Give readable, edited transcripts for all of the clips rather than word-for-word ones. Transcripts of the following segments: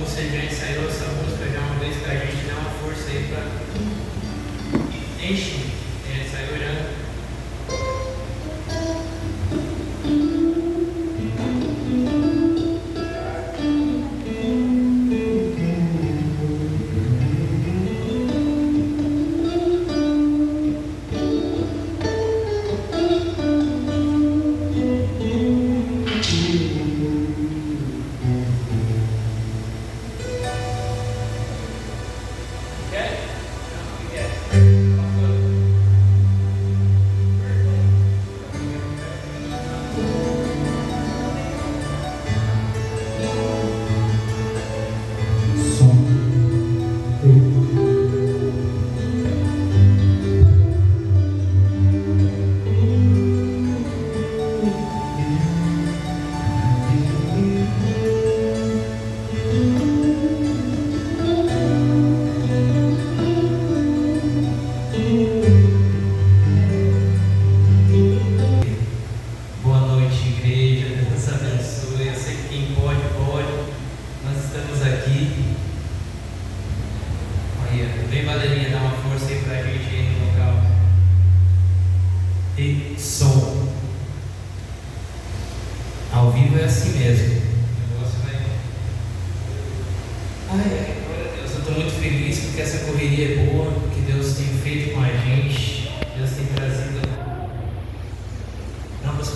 você já ensaiou essa música já uma vez pra gente, dá uma força aí pra. Enche, ensaiou já.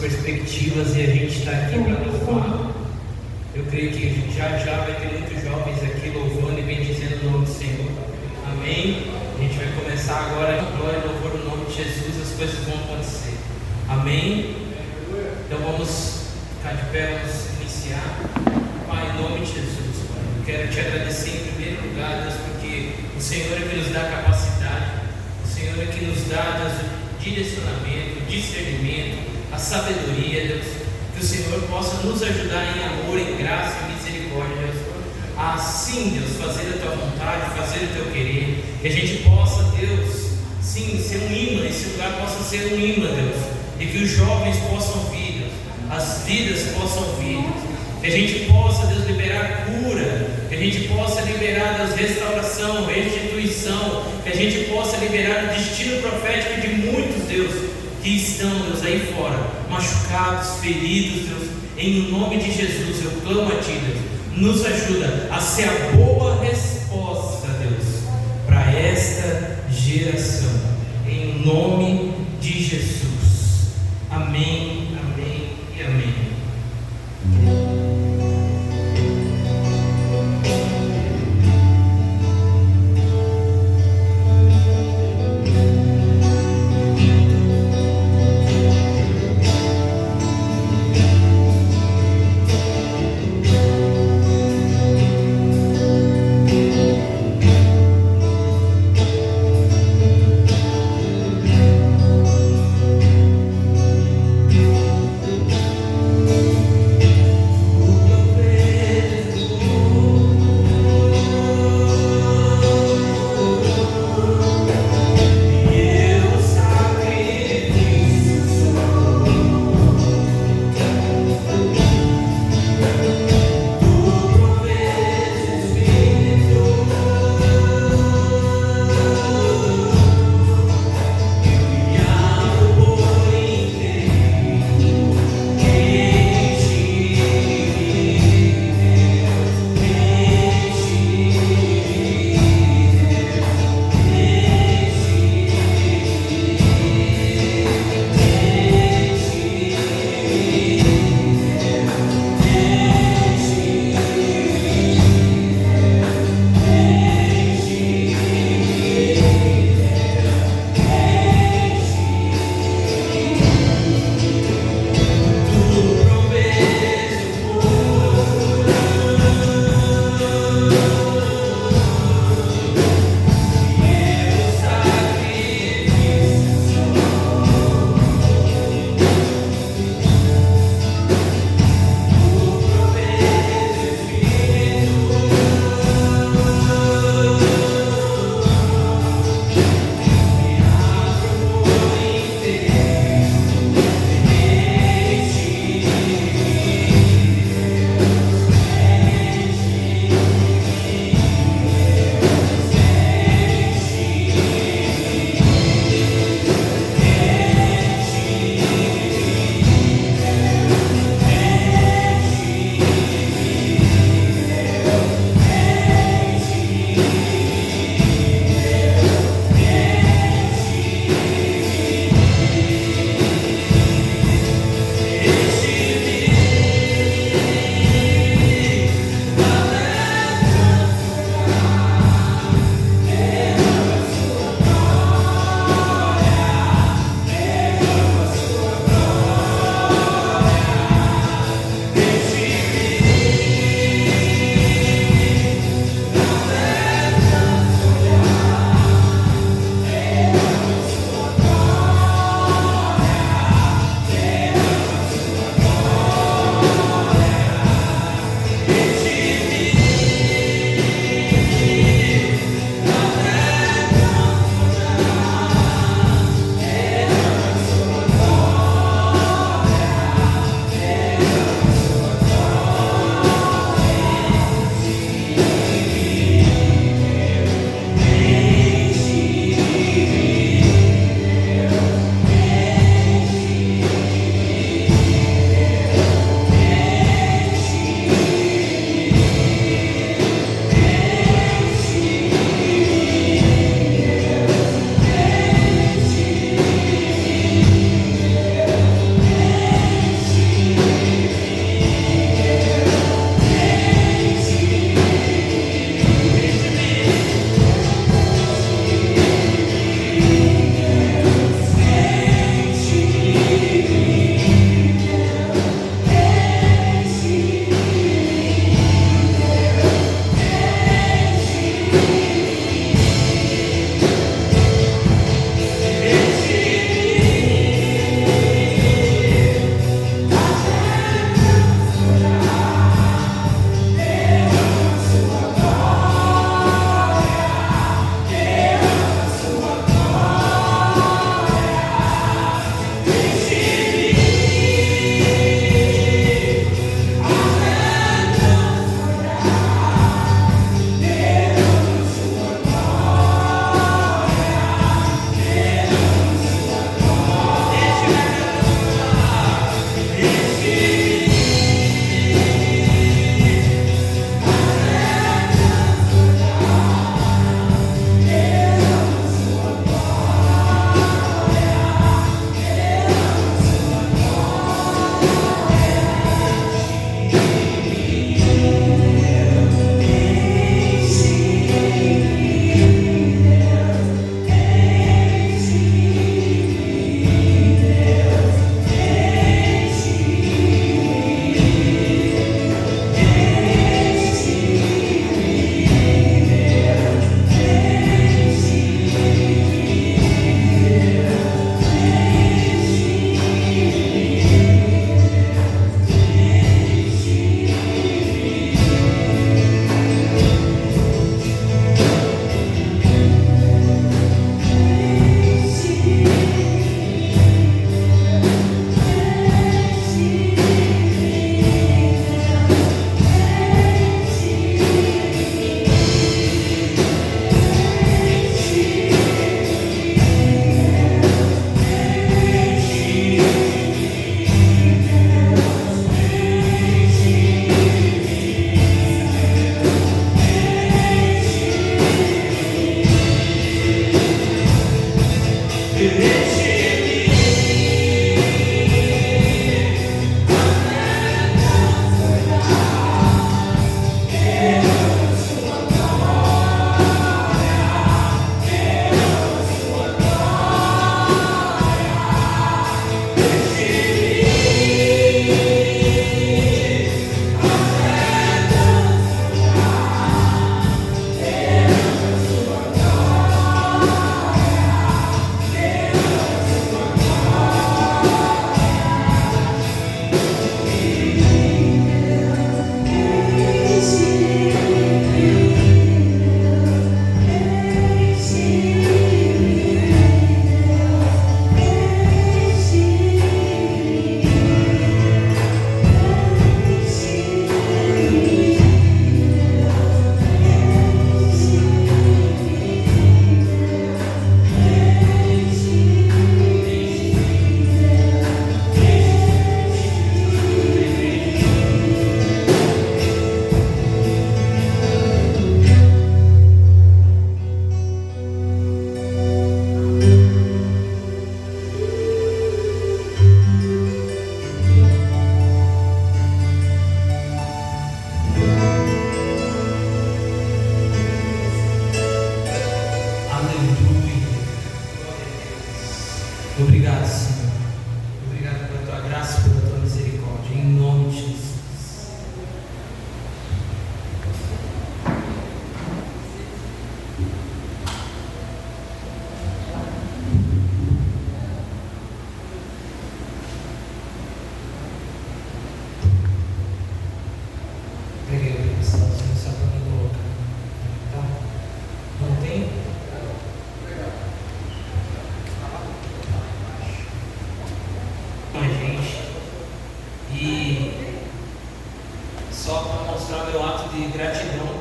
Perspectivas e a gente está aqui para louvar. Eu creio que já vai ter muitos jovens aqui louvando e bendizendo o nome do Senhor. Amém? A gente vai começar agora em glória e louvor no nome de Jesus, as coisas vão acontecer. Amém? Então vamos ficar de pé, vamos iniciar. Pai, em nome de Jesus, Pai, eu quero te agradecer em primeiro lugar, Deus, porque o Senhor é que nos dá capacidade, o Senhor é que nos dá, Deus, direcionamento, discernimento, a sabedoria, Deus, que o Senhor possa nos ajudar em amor, em graça e misericórdia, Deus, a assim, Deus, fazer a tua vontade, fazer o teu querer, que a gente possa, Deus, sim, ser um imã, esse lugar possa ser um imã, Deus, e que os jovens possam vir, Deus, as vidas possam vir, Deus, que a gente possa, Deus, liberar cura, que a gente possa liberar, Deus, restauração, restituição, que a gente possa liberar o destino profético de muitos, Deus, que estão, Deus, aí fora, machucados, feridos, Deus, em nome de Jesus, eu clamo a Ti, Deus, nos ajuda a ser a boa resposta, Deus, para esta geração, em nome de Jesus, amém, amém e amém. só para mostrar meu ato de gratidão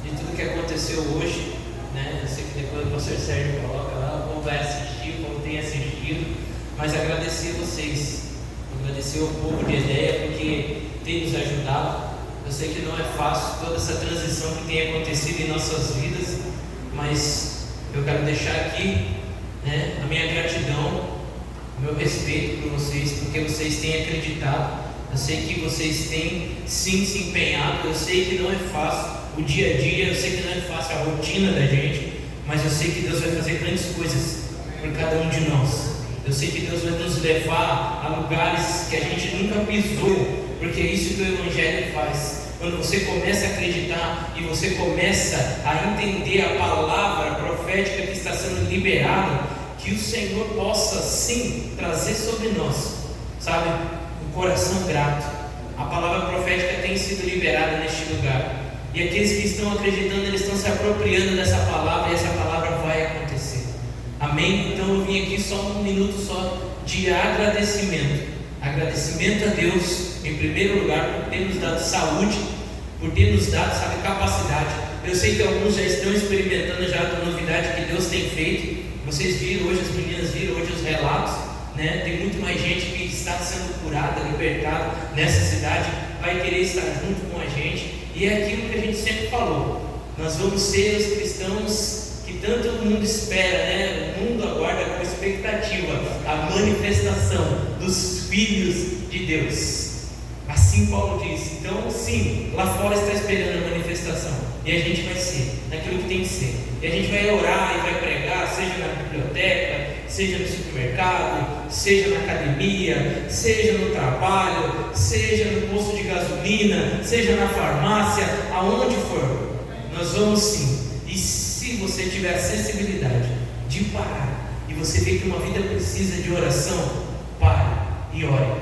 de tudo que aconteceu hoje, né? Eu sei que depois o pastor Sérgio coloca lá, o povo vai assistir, o povo tem assistido, mas agradecer a vocês, agradecer ao povo de Edéia, porque tem nos ajudado. Eu sei que não é fácil toda essa transição que tem acontecido em nossas vidas, mas eu quero deixar aqui, né, a minha gratidão, o meu respeito por vocês, porque vocês têm acreditado. Eu sei que vocês têm sim se empenhado. Eu sei que não é fácil o dia a dia, eu sei que não é fácil a rotina da gente, mas eu sei que Deus vai fazer grandes coisas por cada um de nós. Eu sei que Deus vai nos levar a lugares que a gente nunca pisou, porque é isso que o Evangelho faz. Quando você começa a acreditar e você começa a entender a palavra profética que está sendo liberada, que o Senhor possa sim trazer sobre nós, sabe, um coração grato. A palavra profética tem sido liberada neste lugar, e aqueles que estão acreditando, eles estão se apropriando dessa palavra, e essa palavra vai acontecer. Amém? Então eu vim aqui só um minuto só de agradecimento. Agradecimento a Deus, em primeiro lugar, por ter nos dado saúde, por ter nos dado, sabe, capacidade. Eu sei que alguns já estão experimentando já a novidade que Deus tem feito. Vocês viram hoje, as meninas viram hoje os relatos, né? Tem muito mais gente que está sendo curada, libertada nessa cidade, vai querer estar junto com a gente. E é aquilo que a gente sempre falou: nós vamos ser os cristãos que tanto o mundo espera, né? O mundo aguarda com expectativa a manifestação dos filhos de Deus. Assim Paulo diz. Então sim, lá fora está esperando a manifestação, e a gente vai ser naquilo que tem que ser. E a gente vai orar e vai pregar, seja na biblioteca, seja no supermercado, seja na academia, seja no trabalho, seja no posto de gasolina, seja na farmácia, aonde for, nós vamos sim. E se você tiver a sensibilidade de parar, e você vê que uma vida precisa de oração, pare e ore.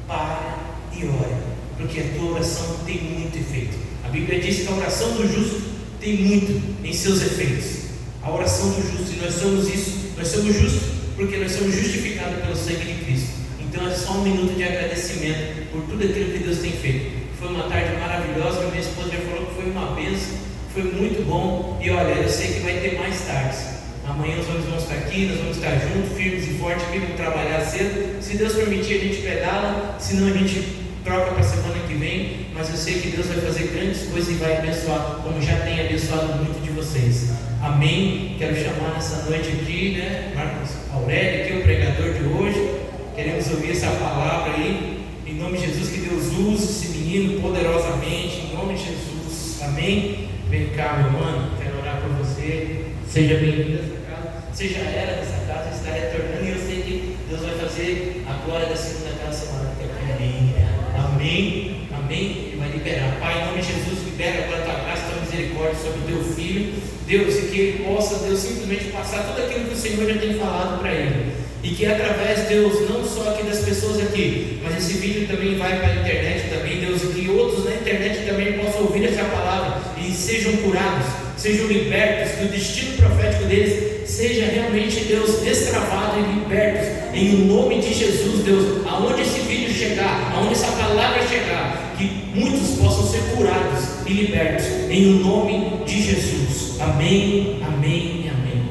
Pare e ore, porque a tua oração tem muito efeito. A Bíblia diz que a oração do justo tem muito em seus efeitos. A oração do justo, e nós somos isso, nós somos justos porque nós somos justificados pelo sangue de Cristo. Então é só um minuto de agradecimento por tudo aquilo que Deus tem feito. Foi uma tarde maravilhosa, minha esposa já falou que foi uma bênção, foi muito bom. E olha, eu sei que vai ter mais tardes. Amanhã nós vamos estar aqui, nós vamos estar juntos, firmes e fortes, aqui, vamos trabalhar cedo. Se Deus permitir, a gente pedala, senão a gente troca para a semana que vem. Mas eu sei que Deus vai fazer grandes coisas e vai abençoar, como já tem abençoado muito de vocês. Amém? Quero chamar nessa noite aqui, né, Marcos Aurélio, que é o pregador de hoje. Queremos ouvir essa palavra aí. Em nome de Jesus, que Deus use esse menino poderosamente, em nome de Jesus. Amém? Vem cá, meu irmão, quero orar por você. Seja bem-vindo a essa casa. Você já era dessa casa, está retornando, e eu sei que Deus vai fazer a glória da segunda casa semana que vem. Amém? Amém? Ele vai liberar. Pai, em nome de Jesus, libera agora a tua graça, a tua misericórdia sobre o teu filho, Deus, e que ele possa, Deus, simplesmente passar tudo aquilo que o Senhor já tem falado para ele. E que através, Deus, não só aqui das pessoas aqui, mas esse vídeo também vai para a internet também, Deus, e que outros na internet também possam ouvir essa palavra e sejam curados, sejam libertos, que o destino profético deles seja realmente, Deus, destravado e libertos, em nome de Jesus, Deus. Aonde esse vídeo chegar, aonde essa palavra chegar, que muitos possam ser curados e libertos, em nome de Jesus. Amém, amém e amém.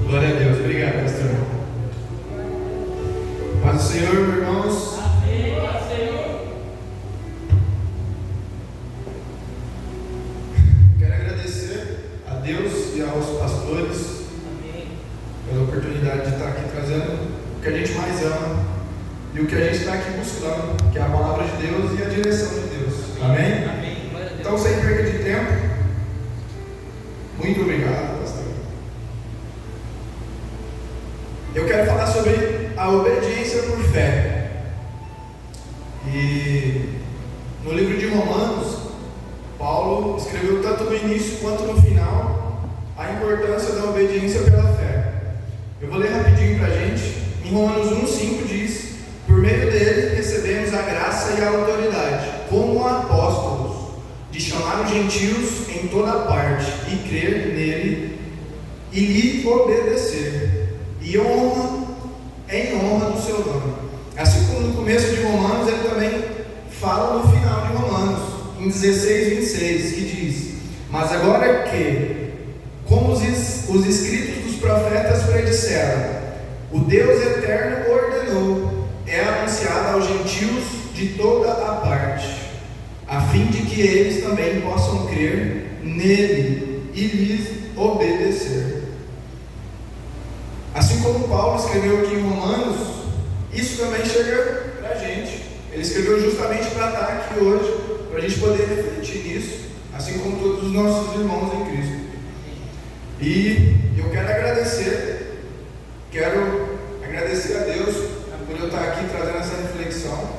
Glória a Deus. Obrigado, pastor. Paz do Senhor, irmãos. Amém, paz do Senhor. Quero agradecer a Deus e aos pastores, amém, pela oportunidade de estar aqui trazendo o que a gente mais ama e o que a gente está aqui buscando, que é a palavra de Deus e a direção de Deus. Amém? Amém. Então, sem perda de tempo, muito obrigado, pastor. Eu quero falar sobre a obediência por fé. E no livro de Romanos, Paulo escreveu tanto no início quanto no final a importância da obediência pela fé. Eu vou ler rapidinho para a gente. Em Romanos 1,5 diz: por meio dele recebemos a graça e a autoridade, como apóstolos, de chamar os gentios em toda parte e crer nele e lhe obedecer, e honra em honra do seu nome. Assim como no começo de Romanos, ele também fala no final de Romanos. em 16:26, que diz: mas agora que, como os escritos dos profetas predisseram, o Deus eterno ordenou, é anunciado aos gentios de toda a parte, a fim de que eles também possam crer nele e lhes obedecer. Assim como Paulo escreveu aqui em Romanos, isso também chega para a gente. Ele escreveu justamente para estar aqui hoje, para a gente poder refletir nisso, assim como todos os nossos irmãos em Cristo. E eu quero agradecer a Deus por eu estar aqui trazendo essa reflexão,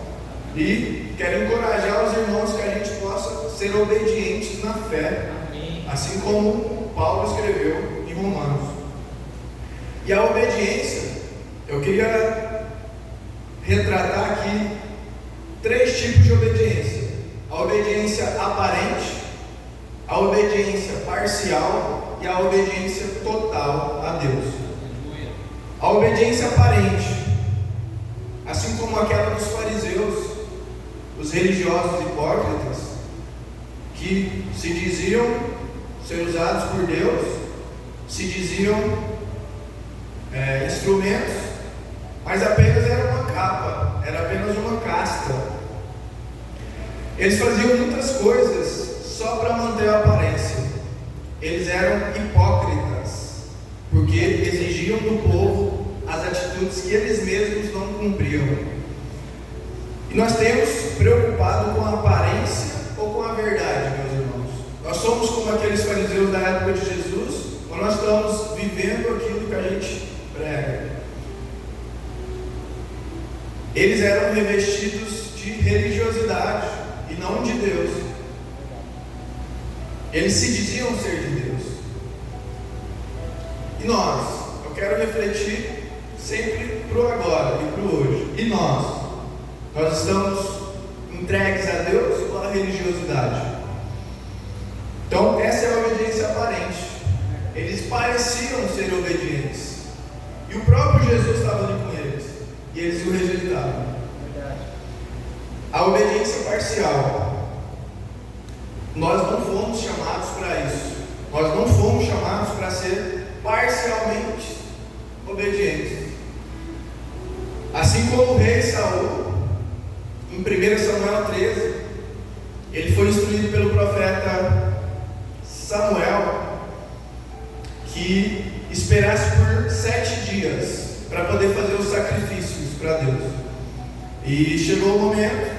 e quero encorajar os irmãos que a gente possa ser obedientes na fé, assim como Paulo escreveu em Romanos. E a obediência, eu queria retratar aqui 3 tipos de obediência: a obediência aparente, a obediência parcial e a obediência total a Deus. A obediência aparente, assim como aquela dos fariseus, os religiosos hipócritas, que se diziam ser usados por Deus, se diziam instrumentos, mas apenas era uma capa, era apenas uma casta. Eles faziam muitas coisas só para manter a aparência. Eles eram hipócritas, porque exigiam do povo as atitudes que eles mesmos não cumpriam. E nós temos preocupado com a aparência ou com a verdade, meus irmãos? Nós somos como aqueles fariseus da época de Jesus, ou nós estamos vivendo aquilo que a gente prega? Eles eram revestidos de religiosidade e não de Deus. Eles se diziam ser de Deus. E nós? Eu quero refletir sempre para o agora e para o hoje. E nós? Nós estamos entregues a Deus ou à religiosidade? Então, essa é a obediência aparente. Eles pareciam ser obedientes, e o próprio Jesus estava ali com eles, e eles o rejeitaram. A obediência parcial, nós não fomos chamados para isso. Nós não fomos chamados para ser parcialmente obedientes. Assim como o rei Saul, em 1 Samuel 13, ele foi instruído pelo profeta Samuel que esperasse por 7 dias para poder fazer os sacrifícios para Deus. E chegou o momento,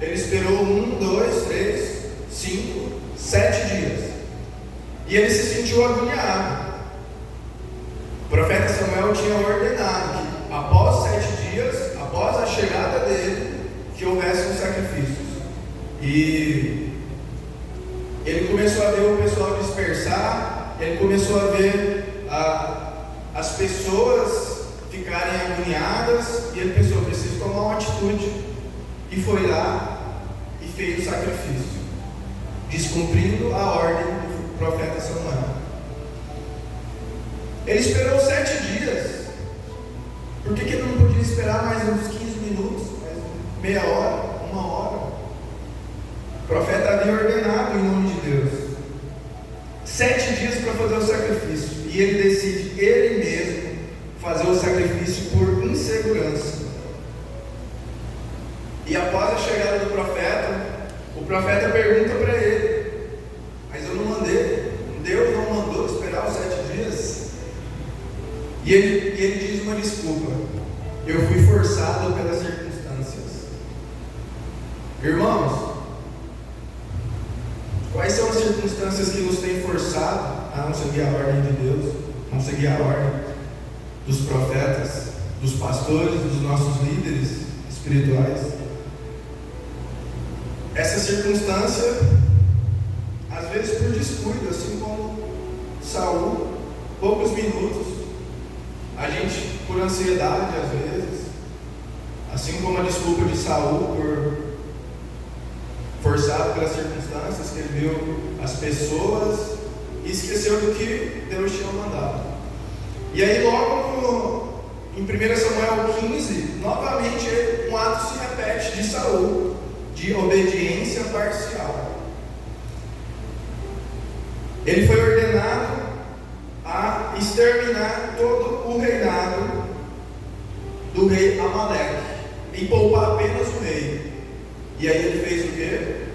ele esperou 1, 2, 3, 5, 7 dias, e ele se sentiu agoniado. O profeta Samuel tinha ordenado que após 7 dias, após a chegada dele, que houvesse um sacrifício. E ele começou a ver o pessoal dispersar, ele começou a ver as pessoas ficarem agoniadas, e ele pensou: preciso tomar uma atitude, e foi lá e fez o sacrifício, descumprindo a ordem do profeta Samuel. Ele esperou 7 dias. Por que ele não podia esperar mais uns 15 minutos, mais meia hora, 1 hora? O profeta havia ordenado em nome de Deus 7 dias para fazer o sacrifício, e ele decide ele mesmo fazer o sacrifício por insegurança. E após a chegada do profeta, o profeta pergunta para ele: mas eu não mandei, Deus não mandou esperar os 7 dias? E ele diz uma desculpa: eu fui forçado pelas circunstâncias. Irmãos, quais são as circunstâncias que nos têm forçado a não seguir a ordem de Deus, não seguir a ordem dos profetas, dos pastores, dos nossos líderes espirituais? Essa circunstância, às vezes por descuido, assim como Saul, poucos minutos, a gente por ansiedade às vezes, assim como a desculpa de Saul por forçado pelas circunstâncias, que ele viu as pessoas e esqueceu do que Deus tinha mandado. E aí logo em 1 Samuel 15, novamente um ato se repete de Saul. de obediência parcial. Ele foi ordenado a exterminar todo o reinado do rei Amaleque e poupar apenas o rei. E aí ele fez o quê?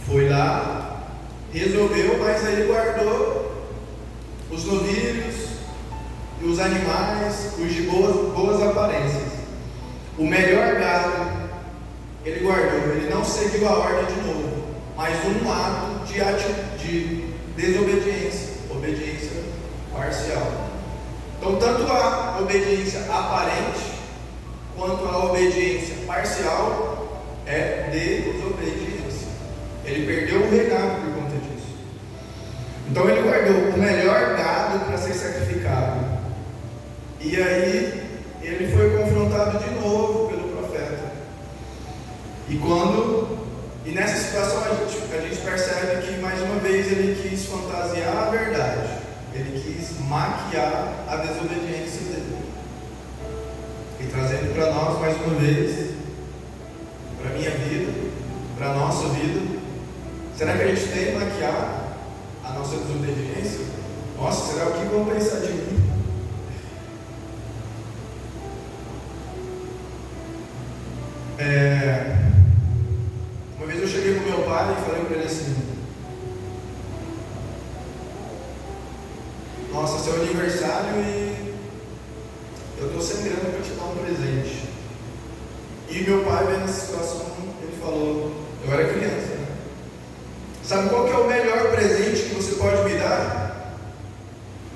Foi lá, resolveu, mas aí ele guardou os novilhos e os animais, os de boas aparências. O melhor gado ele guardou, ele não seguiu a ordem de novo, mas um ato de desobediência, obediência parcial. Então, tanto a obediência aparente quanto a obediência parcial é desobediência. Ele perdeu o reinado por conta disso. Então ele guardou o melhor gado para ser sacrificado. E aí ele foi confrontado de novo pelo profeta. E nessa situação a gente percebe que mais uma vez ele quis fantasiar a verdade. Ele quis maquiar a desobediência dele. E trazendo para nós mais uma vez, para a minha vida, para a nossa vida, será que a gente tem maquiado a nossa desobediência? Nossa, será o que vão pensar de mim? Uma vez eu cheguei para o meu pai e falei para ele assim: nossa, seu aniversário e eu estou sem grana para te dar um presente. E meu pai, vendo essa situação, ele falou, eu era criança, né? Sabe qual que é o melhor presente que você pode me dar?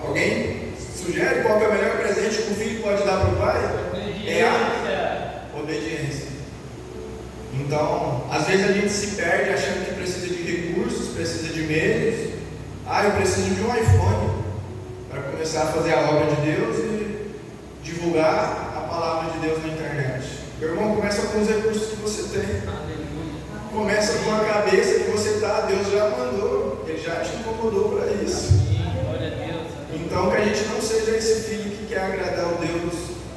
Alguém sugere qual que é o melhor presente que o filho pode dar para o pai? Obediência. É a obediência. Então, às vezes a gente se perde achando que precisa de recursos, precisa de meios. Eu preciso de um iPhone para começar a fazer a obra de Deus e divulgar a palavra de Deus na internet. Meu irmão, começa com os recursos que você tem. Começa com a cabeça que você está. Deus já mandou, Ele já te incomodou para isso. Então, que a gente não seja esse filho que quer agradar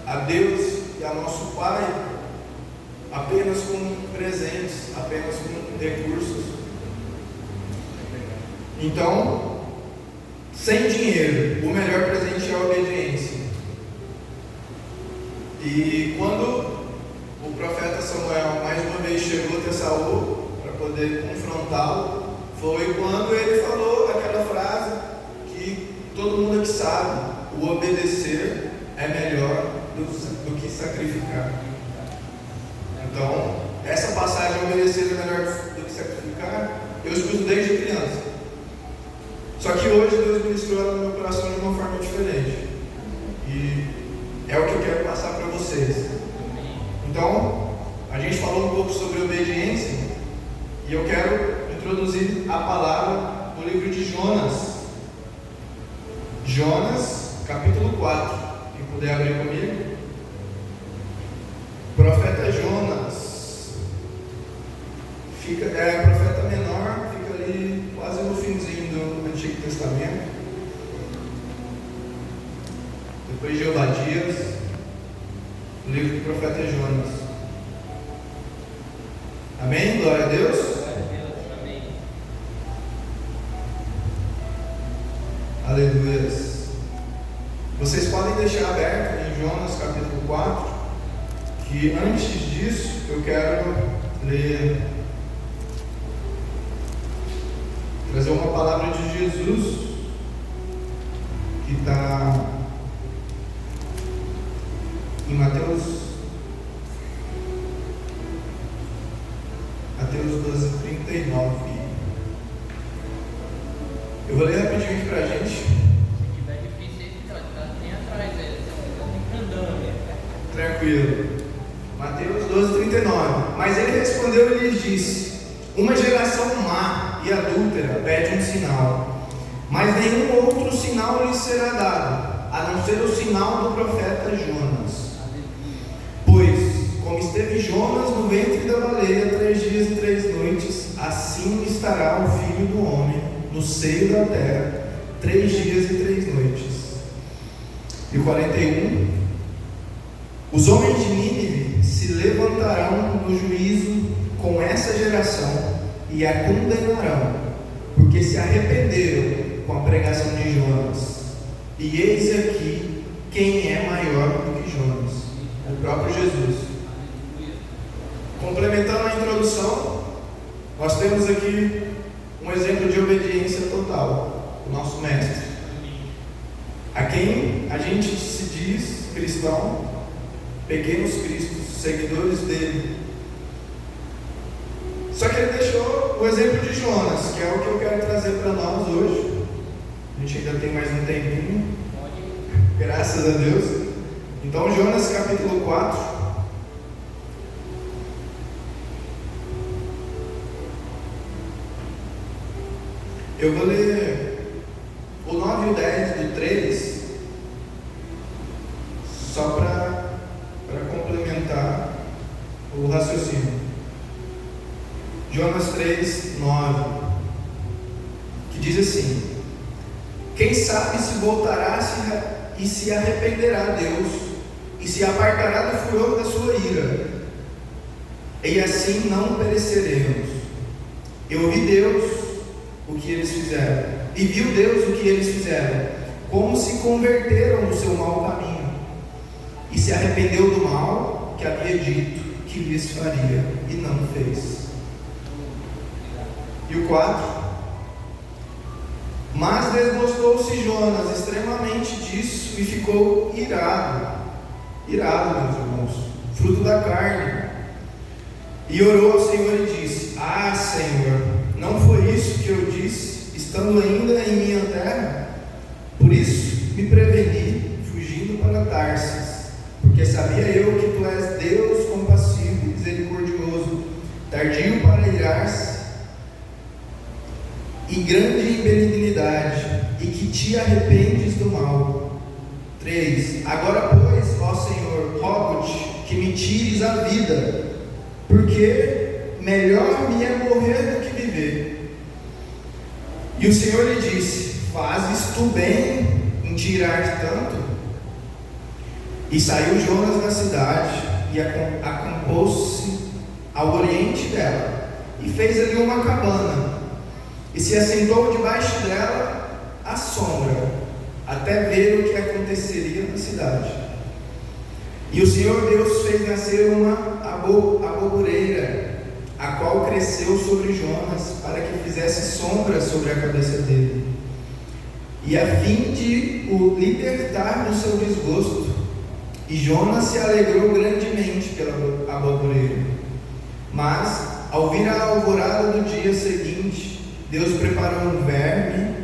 a Deus e a nosso Pai apenas com presentes, apenas com recursos. Então, sem dinheiro, o melhor presente é a obediência. E quando o profeta Samuel mais uma vez chegou até Saul para poder confrontá-lo, foi quando ele falou aquela frase que todo mundo aqui sabe: o obedecer é melhor do que sacrificar. Então, essa passagem, obedecer é melhor do que sacrificar, eu escuto desde criança. Só que hoje Deus ministrou ela no meu coração de uma forma diferente. E é o que eu quero passar para vocês. Então, a gente falou um pouco sobre obediência, e eu quero introduzir a palavra no livro de Jonas. Jonas, capítulo 4. Quem puder abrir comigo. Profeta Jonas, profeta menor, fica ali quase no finzinho do Antigo Testamento. Depois de Obadias, o livro do profeta Jonas. Amém? Glória a Deus. Glória a Deus, amém. Aleluia. Vocês podem deixar aberto em Jonas capítulo 4, que antes disso eu quero trazer uma palavra de Jesus que está em Mateus 12:39. Eu vou ler rapidinho aqui para a gente. Se tiver difícil, tá bem atrás dele. Tá andando, né? Tranquilo. Mateus 12:39. Mas ele respondeu e lhes disse: uma geração má e adúltera pede um sinal, mas nenhum outro sinal lhes será dado, a não ser o sinal do profeta Jonas. Pois, como esteve Jonas no ventre da baleia 3 dias e 3 noites, assim estará o Filho do Homem no seio da terra 3 dias e 3 noites. E 41. Os homens de Nínive se levantarão no juízo com essa geração e a condenarão, porque se arrependeram com a pregação de Jonas. E eis aqui quem é maior do que Jonas, o próprio Jesus. Complementando a introdução, nós temos aqui um exemplo de obediência total, o nosso mestre, a quem a gente se diz cristão, pequenos cristos, seguidores dele. Só que ele deixou o exemplo de Jonas, que é o que eu quero trazer para nós hoje. A gente ainda tem mais um tempinho, graças a Deus. Então, Jonas capítulo 4. Eu vou ler o 9 e o 10 do 3, só para complementar o raciocínio. Jonas 3, 9, que diz assim: quem sabe se voltará e se arrependerá a Deus, e se apartará do furor da sua ira, e assim não pereceremos. Eu ouvi Deus o que eles fizeram, e viu Deus o que eles fizeram, como se converteram do seu mau caminho, e se arrependeu do mal que havia dito que lhes faria, e não fez. E o 4: mas desgostou-se Jonas extremamente disso, e ficou irado, meus irmãos, fruto da carne, e orou ao Senhor e disse: ah, Senhor, não foi isso que eu disse, estando ainda em minha terra? Por isso me preveni, fugindo para Tarsis, porque sabia eu que tu és Deus compassivo e misericordioso, tardio para irar-se e grande em benignidade, e que te arrependes do mal. 3: agora, pois, ó Senhor, rogo-te que me tires a vida, porque melhor me é morrer do que viver. E o Senhor lhe disse: fazes tu bem em tirar-te tanto? E saiu Jonas da cidade, e acampou-se ao oriente dela, e fez ali uma cabana, e se assentou debaixo dela à sombra, até ver o que aconteceria na cidade. E o Senhor Deus fez nascer uma aboboreira, a qual cresceu sobre Jonas, para que fizesse sombra sobre a cabeça dele, e a fim de o libertar do seu desgosto. E Jonas se alegrou grandemente pela aboboreira. Mas, ao vir a alvorada do dia seguinte, Deus preparou um verme,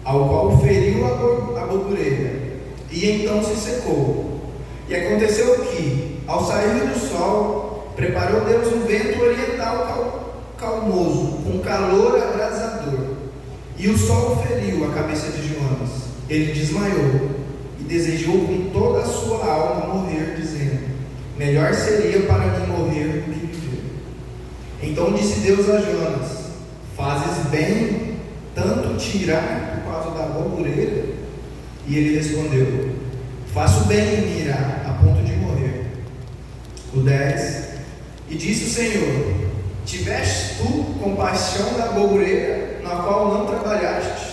ao qual feriu a aboboreira, e então se secou. E aconteceu que, ao sair do sol, preparou Deus um vento oriental calmoso, com calor abrasador, e o sol feriu a cabeça de Jonas. Ele desmaiou, e desejou com toda a sua alma morrer, dizendo: melhor seria para mim morrer do que viver. Então disse Deus a Jonas: fazes bem tanto tirar por causa da aboboreira? E ele respondeu: faço bem em me irar a ponto de morrer. O 10: e disse o Senhor: tiveste tu compaixão da aboboreira, na qual não trabalhaste,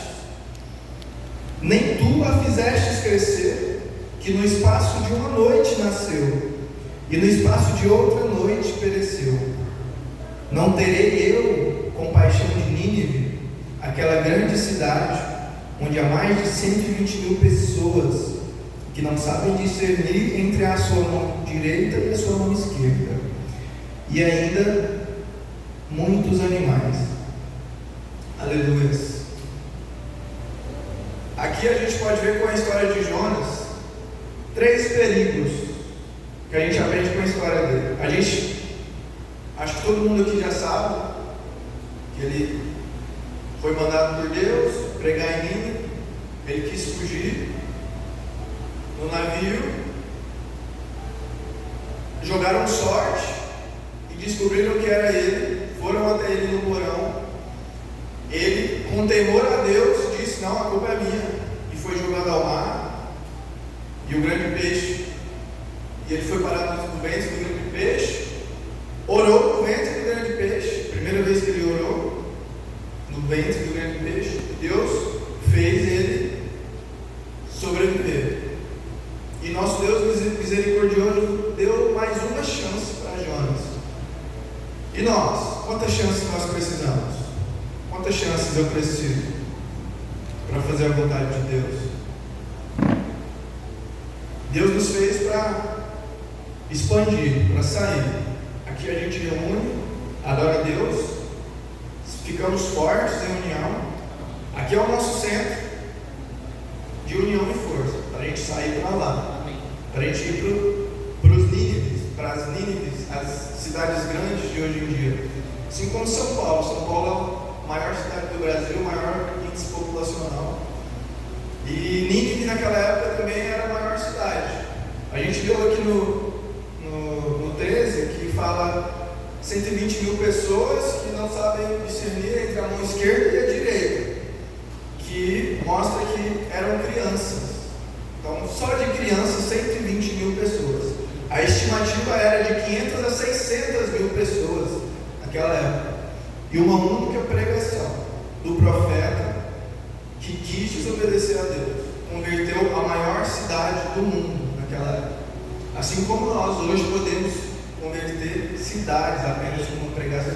nem tu a fizestes crescer, que no espaço de uma noite nasceu, e no espaço de outra noite pereceu. Não terei eu compaixão de Nínive, aquela grande cidade, onde há mais de 120.000 pessoas, que não sabem discernir entre a sua mão direita e a sua mão esquerda, e ainda muitos animais. Aleluia. Aqui a gente pode ver com a história de Jonas 3 perigos que a gente aprende com a história dele. Acho que todo mundo aqui já sabe que ele foi mandado por Deus pregar em Nínive. Ele quis fugir no navio, jogaram sorte e descobriram que era ele, foram até ele no porão. Ele, com temor a Deus, disse: não, a culpa é minha, e foi jogado ao mar. E o grande peixe, e ele foi parado no ventre do grande peixe, orou no ventre do grande peixe, quantas chances nós precisamos? Quantas chances eu preciso para fazer a vontade de Deus? Deus nos fez para expandir, para sair. Aqui a gente reúne, adora a Deus, ficamos fortes em união. Aqui é o nosso centro de união e força, para a gente sair para lá, para a gente ir para os Nínives, para as Nínives, as cidades grandes de hoje em dia. Assim como São Paulo. São Paulo é a maior cidade do Brasil, o maior índice populacional. E Nínive naquela época também era a maior cidade. A gente viu aqui no 13 que fala 120 mil pessoas que não sabem discernir entre a mão esquerda e a direita, que mostra que eram crianças. Então, só de crianças, 120 mil pessoas. A estimativa era de 500 a 600 mil pessoas naquela época. E uma única pregação do profeta que quis desobedecer a Deus converteu a maior cidade do mundo naquela época. Assim como nós hoje podemos converter cidades apenas com uma pregação.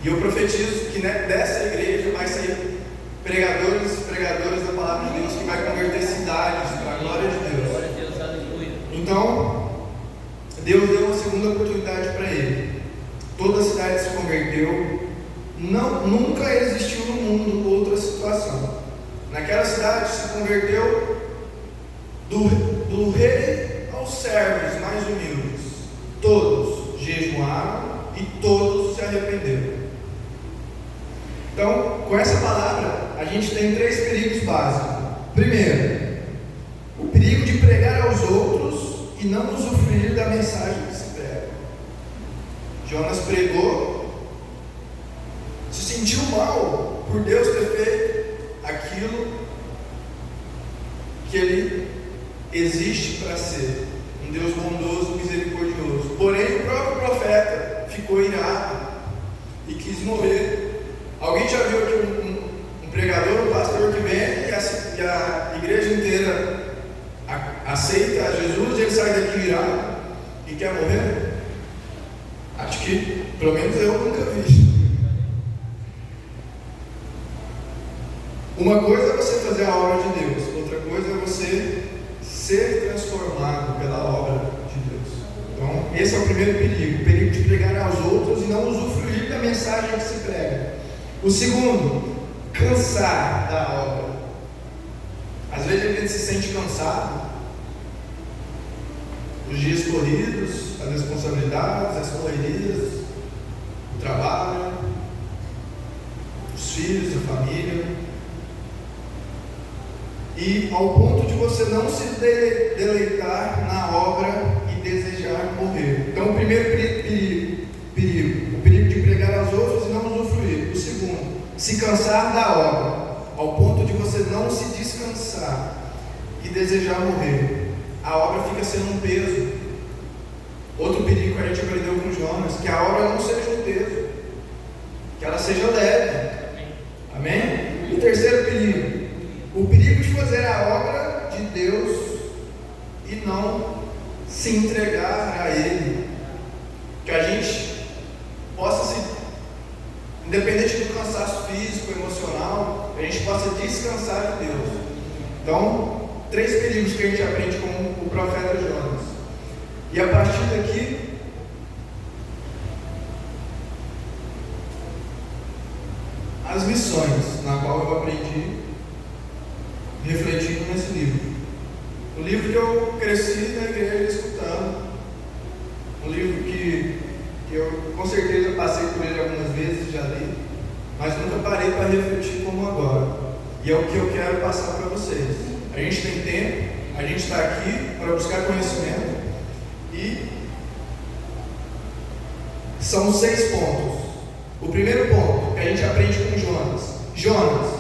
E eu profetizo que dessa igreja vai sair pregadores e pregadoras da palavra de Deus que vai converter cidades para a glória de Deus. Então, Deus deu uma segunda oportunidade para ele. Toda a cidade se converteu. Nunca existiu no mundo outra situação. Naquela cidade se converteu do rei aos servos mais humildes. Todos jejuaram e todos se arrependeram. Então, com essa palavra, a gente tem 3 perigos básicos. Primeiro, o perigo de pregar aos outros e não usufruir da mensagem que se prega. Jonas pregou, se sentiu mal por Deus ter feito aquilo que ele existe para ser, um Deus bondoso, misericordioso. Porém, o próprio profeta ficou irado e quis morrer. Alguém já viu aqui um pregador, um pastor que vem e a igreja inteira aceita Jesus e ele sai daqui irado e quer morrer? Acho que, pelo menos eu nunca vi. Uma coisa é você fazer a obra de Deus, outra coisa é você ser transformado pela obra de Deus. Então, esse é o primeiro perigo, o perigo de pregar aos outros e não usufruir da mensagem que se prega. O segundo, cansar da obra. Às vezes a gente se sente cansado, os dias corridos, as responsabilidades, as correrias, o trabalho, os filhos, a família, e ao ponto de você não se deleitar na obra e desejar morrer. Então, o primeiro perigo, o perigo de pregar aos outros e não usufruir. O segundo, se cansar da obra, ao ponto de você não se descansar e desejar morrer. A obra fica sendo um peso. Outro perigo que a gente aprendeu com Jonas, que a obra não seja um peso, que ela seja leve. Amém? E o terceiro perigo, o perigo de fazer a obra de Deus e não se entregar a Ele. Que a gente possa se, independente do cansaço físico, emocional, a gente possa descansar em Deus. Então, 3 perigos que a gente aprende com o profeta Jonas. E a partir daqui, as lições na qual eu aprendi refletindo nesse livro. Um livro que eu cresci na igreja escutando. Um livro que eu com certeza passei por ele algumas vezes, já li, mas nunca parei para refletir como agora. E é o que eu quero passar para vocês. A gente tem tempo, a gente está aqui para buscar conhecimento e são 6 pontos. O primeiro ponto que a gente aprende com Jonas. Jonas,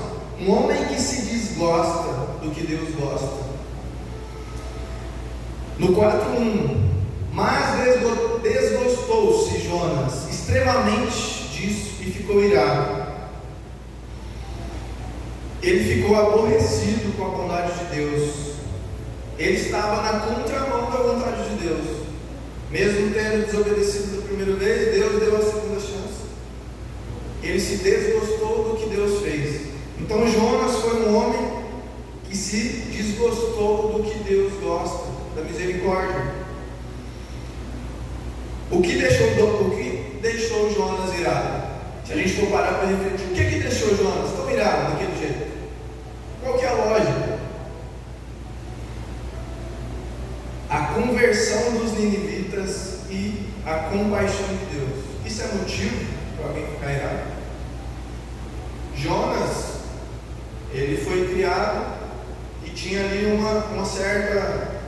um homem que se desgosta do que Deus gosta. No 4:1, mas desgostou-se Jonas extremamente disso e ficou irado. Ele ficou aborrecido com a bondade de Deus. Ele estava na contramão da vontade de Deus. Mesmo tendo desobedecido da primeira vez, Deus deu a segunda chance. Ele se desgostou do que Deus fez. Então Jonas foi um homem que se desgostou do que Deus gosta, da misericórdia. O que deixou Jonas irado? Se a gente for parar para refletir, o que deixou Jonas tão irado daquele jeito? Qual que é a lógica? A conversão dos ninivitas e a compaixão de Deus. Isso é motivo para alguém ficar irado? Jonas, ele foi criado e tinha ali uma certa.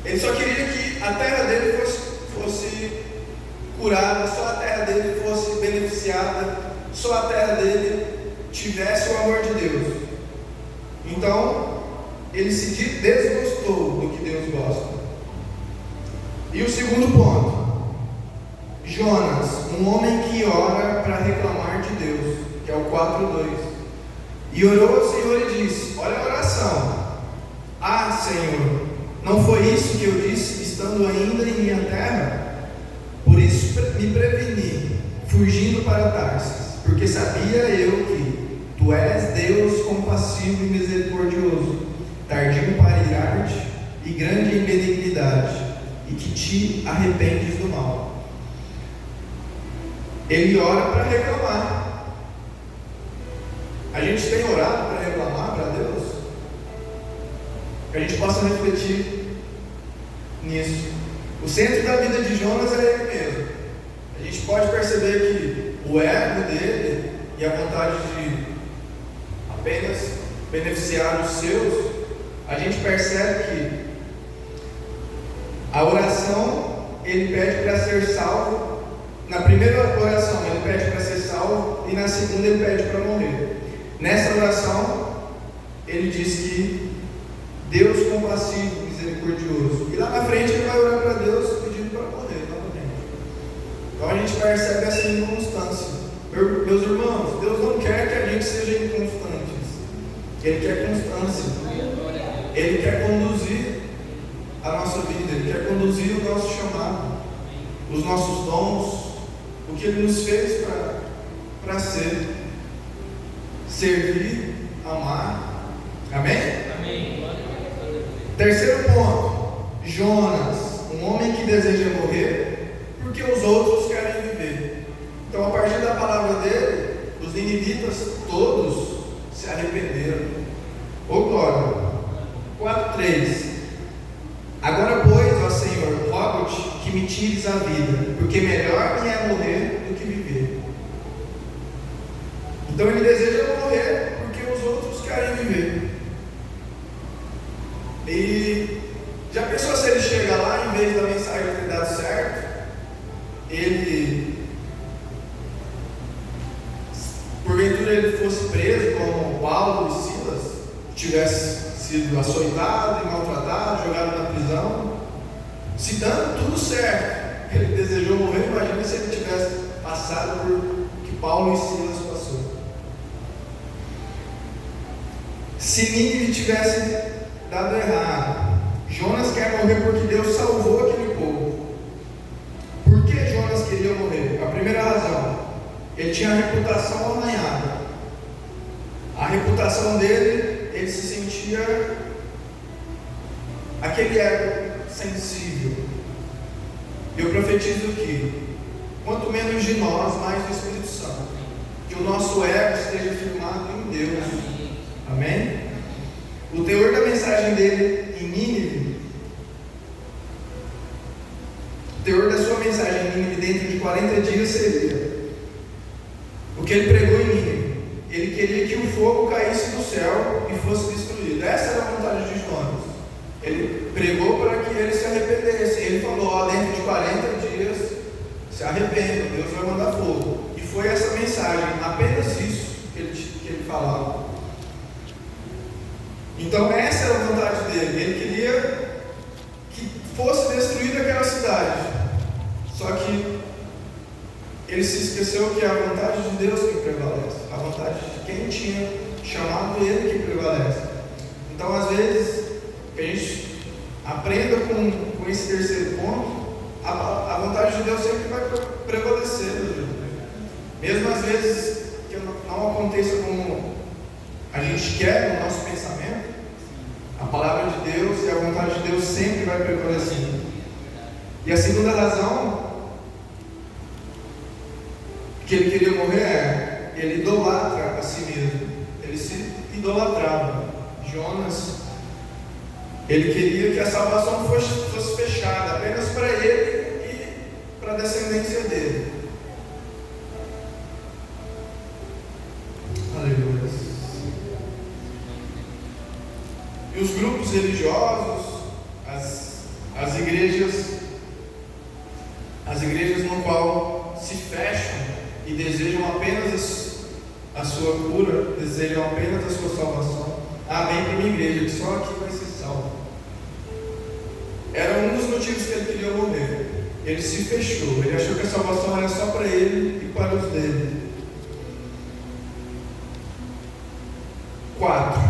Ele só queria que a terra dele fosse curada, só a terra dele fosse beneficiada, só a terra dele tivesse o amor de Deus. Então, ele se desgostou do que Deus gosta. E o segundo ponto, Jonas, um homem que ora para reclamar de Deus, que é o 4:2. E orou ao Senhor e disse: olha a oração. Ah, Senhor, não foi isso que eu disse, estando ainda em minha terra? Por isso me preveni, fugindo para Tarsis, porque sabia eu que tu és Deus compassivo e misericordioso, tardio para irar-te e grande em benignidade, e que te arrependes do mal. Ele ora para reclamar. A gente tem orado para reclamar para Deus? Que a gente possa refletir nisso. O centro da vida de Jonas é ele mesmo. A gente pode perceber que o ego dele e a vontade de apenas beneficiar os seus, a gente percebe que a oração, ele pede para ser salvo. Na primeira oração ele pede para ser salvo, e na segunda ele pede para morrer. Nessa oração ele diz que Deus compassivo, misericordioso, e lá na frente ele vai orar para Deus pedindo para morrer novamente. Então a gente percebe essa inconstância. Meus irmãos, Deus não quer que a gente seja inconstantes, Ele quer constância. Ele quer conduzir a nossa vida, Ele quer conduzir o nosso chamado, os nossos dons, o que Ele nos fez para ser, servir, amar. Amém? Amém. Terceiro ponto, Jonas, um homem que deseja morrer porque os outros querem viver. Então, a partir da palavra dele, os ninivitas todos se arrependeram. Ô glória! 4:3. Agora, pois, ó Senhor, rogo-te que me tires a vida, porque melhor me é morrer do que viver. Então ele deseja morrer porque os outros querem viver. E já pensou se ele chega lá, em vez da mensagem ter dado certo, porventura ele fosse preso como Paulo e Silas, tivesse sido açoitado e maltratado, jogado na prisão, se dando tudo certo, ele desejou morrer. Imagina se ele tivesse passado por o que Paulo e Silas passou. Se Nínive tivesse dado errado, Jonas quer morrer porque Deus salvou aquele povo. Por que Jonas queria morrer? A primeira razão, ele tinha a reputação arranhada. A reputação dele, ele se sentia aquele ego sensível. Eu profetizo que quanto menos de nós, mais do Espírito Santo, que o nosso ego esteja firmado em Deus. Amém? O teor da mensagem dele em Nínive, o teor da sua mensagem em Nínive dentro de 40 dias seria o que ele pregou em Nínive. Ele queria que o fogo caísse do céu e fosse destruído. Essa era a vontade de Jonas. Ele pregou para que ele se arrependesse. Ele falou: dentro de 40 dias se arrependa, Deus vai mandar fogo. E foi essa mensagem, apenas isso que ele falava. Então essa era a vontade dele. Ele queria que fosse destruída aquela cidade. Só que ele se esqueceu que é a vontade de Deus que prevalece, a vontade de quem tinha chamado ele que prevalece. Então, às vezes, a gente Aprenda com esse terceiro ponto. A vontade de Deus sempre vai prevalecer, mesmo às vezes que não aconteça como a gente quer no nosso pensamento. A palavra de Deus e a vontade de Deus sempre vai prevalecer. E a segunda razão que ele queria morrer é: ele idolatra a si mesmo. Ele se idolatrava. Jonas, ele queria que a salvação fosse fechada apenas para ele e para a descendência dele. Aleluia. E os grupos religiosos, as igrejas no qual se fecham e desejam apenas a sua cura, desejam apenas a sua salvação. Vem para uma igreja que só aqui vai ser salvo. Era um dos motivos que ele queria morrer. Ele se fechou, ele achou que a salvação era só para ele e para os dele. 4.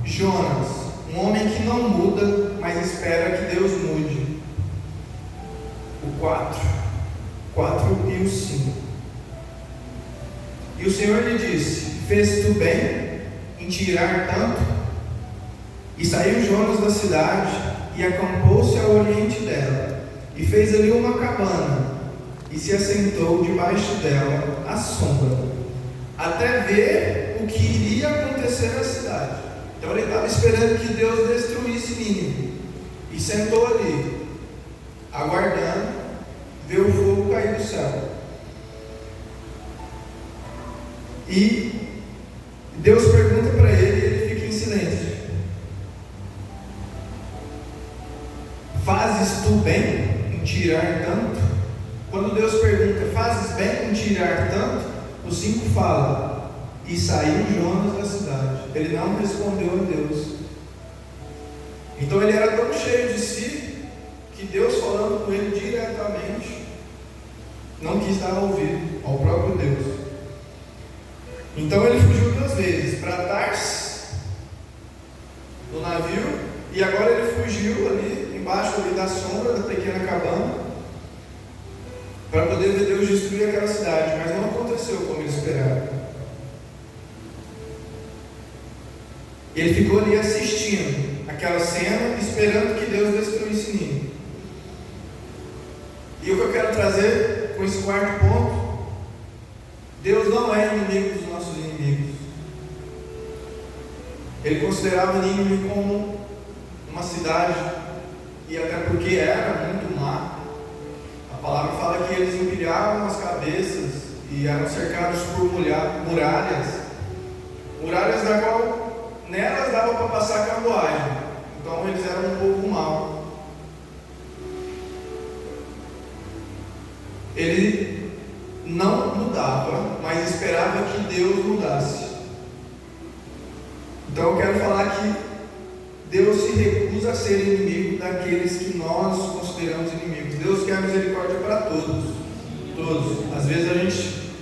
Jonas, um homem que não muda, mas espera que Deus mude. O 4 e o 5. E o Senhor lhe disse: fez tu bem em tirar tanto? E saiu Jonas da cidade e acampou-se ao oriente dela, e fez ali uma cabana, e se assentou debaixo dela à sombra, até ver o que iria acontecer na cidade. Então ele estava esperando que Deus destruísse Nínive, e sentou ali, aguardando ver o fogo cair do céu. E Deus pergunta para ele e ele fica em silêncio: fazes tu bem em tirar tanto? Quando Deus pergunta: fazes bem em tirar tanto? O 5 fala: e saiu Jonas da cidade. Ele não respondeu a Deus. Então ele era tão cheio de si que Deus, falando com ele diretamente, não quis dar ouvido ao próprio Deus. Então ele fugiu 2 vezes, para Tarsis, no navio, e agora ele fugiu ali, embaixo ali da sombra da pequena cabana, para poder ver Deus destruir aquela cidade, mas não aconteceu como ele esperava. Ele ficou ali assistindo aquela cena, esperando que Deus destruísse Nínive. E o que eu quero trazer com esse 4º ponto: Deus não é inimigo dos nossos inimigos. Ele considerava Nínive como uma cidade, e até porque era muito má. A palavra fala que eles empilhavam as cabeças e eram cercados por muralhas da qual nelas dava para passar carruagem. Então eles eram um povo mau. Ele não mudava, mas esperava que Deus mudasse. Então eu quero falar que Deus se recusa a ser inimigo daqueles que nós consideramos inimigos. Deus quer misericórdia para todos. Todos. Às vezes a gente,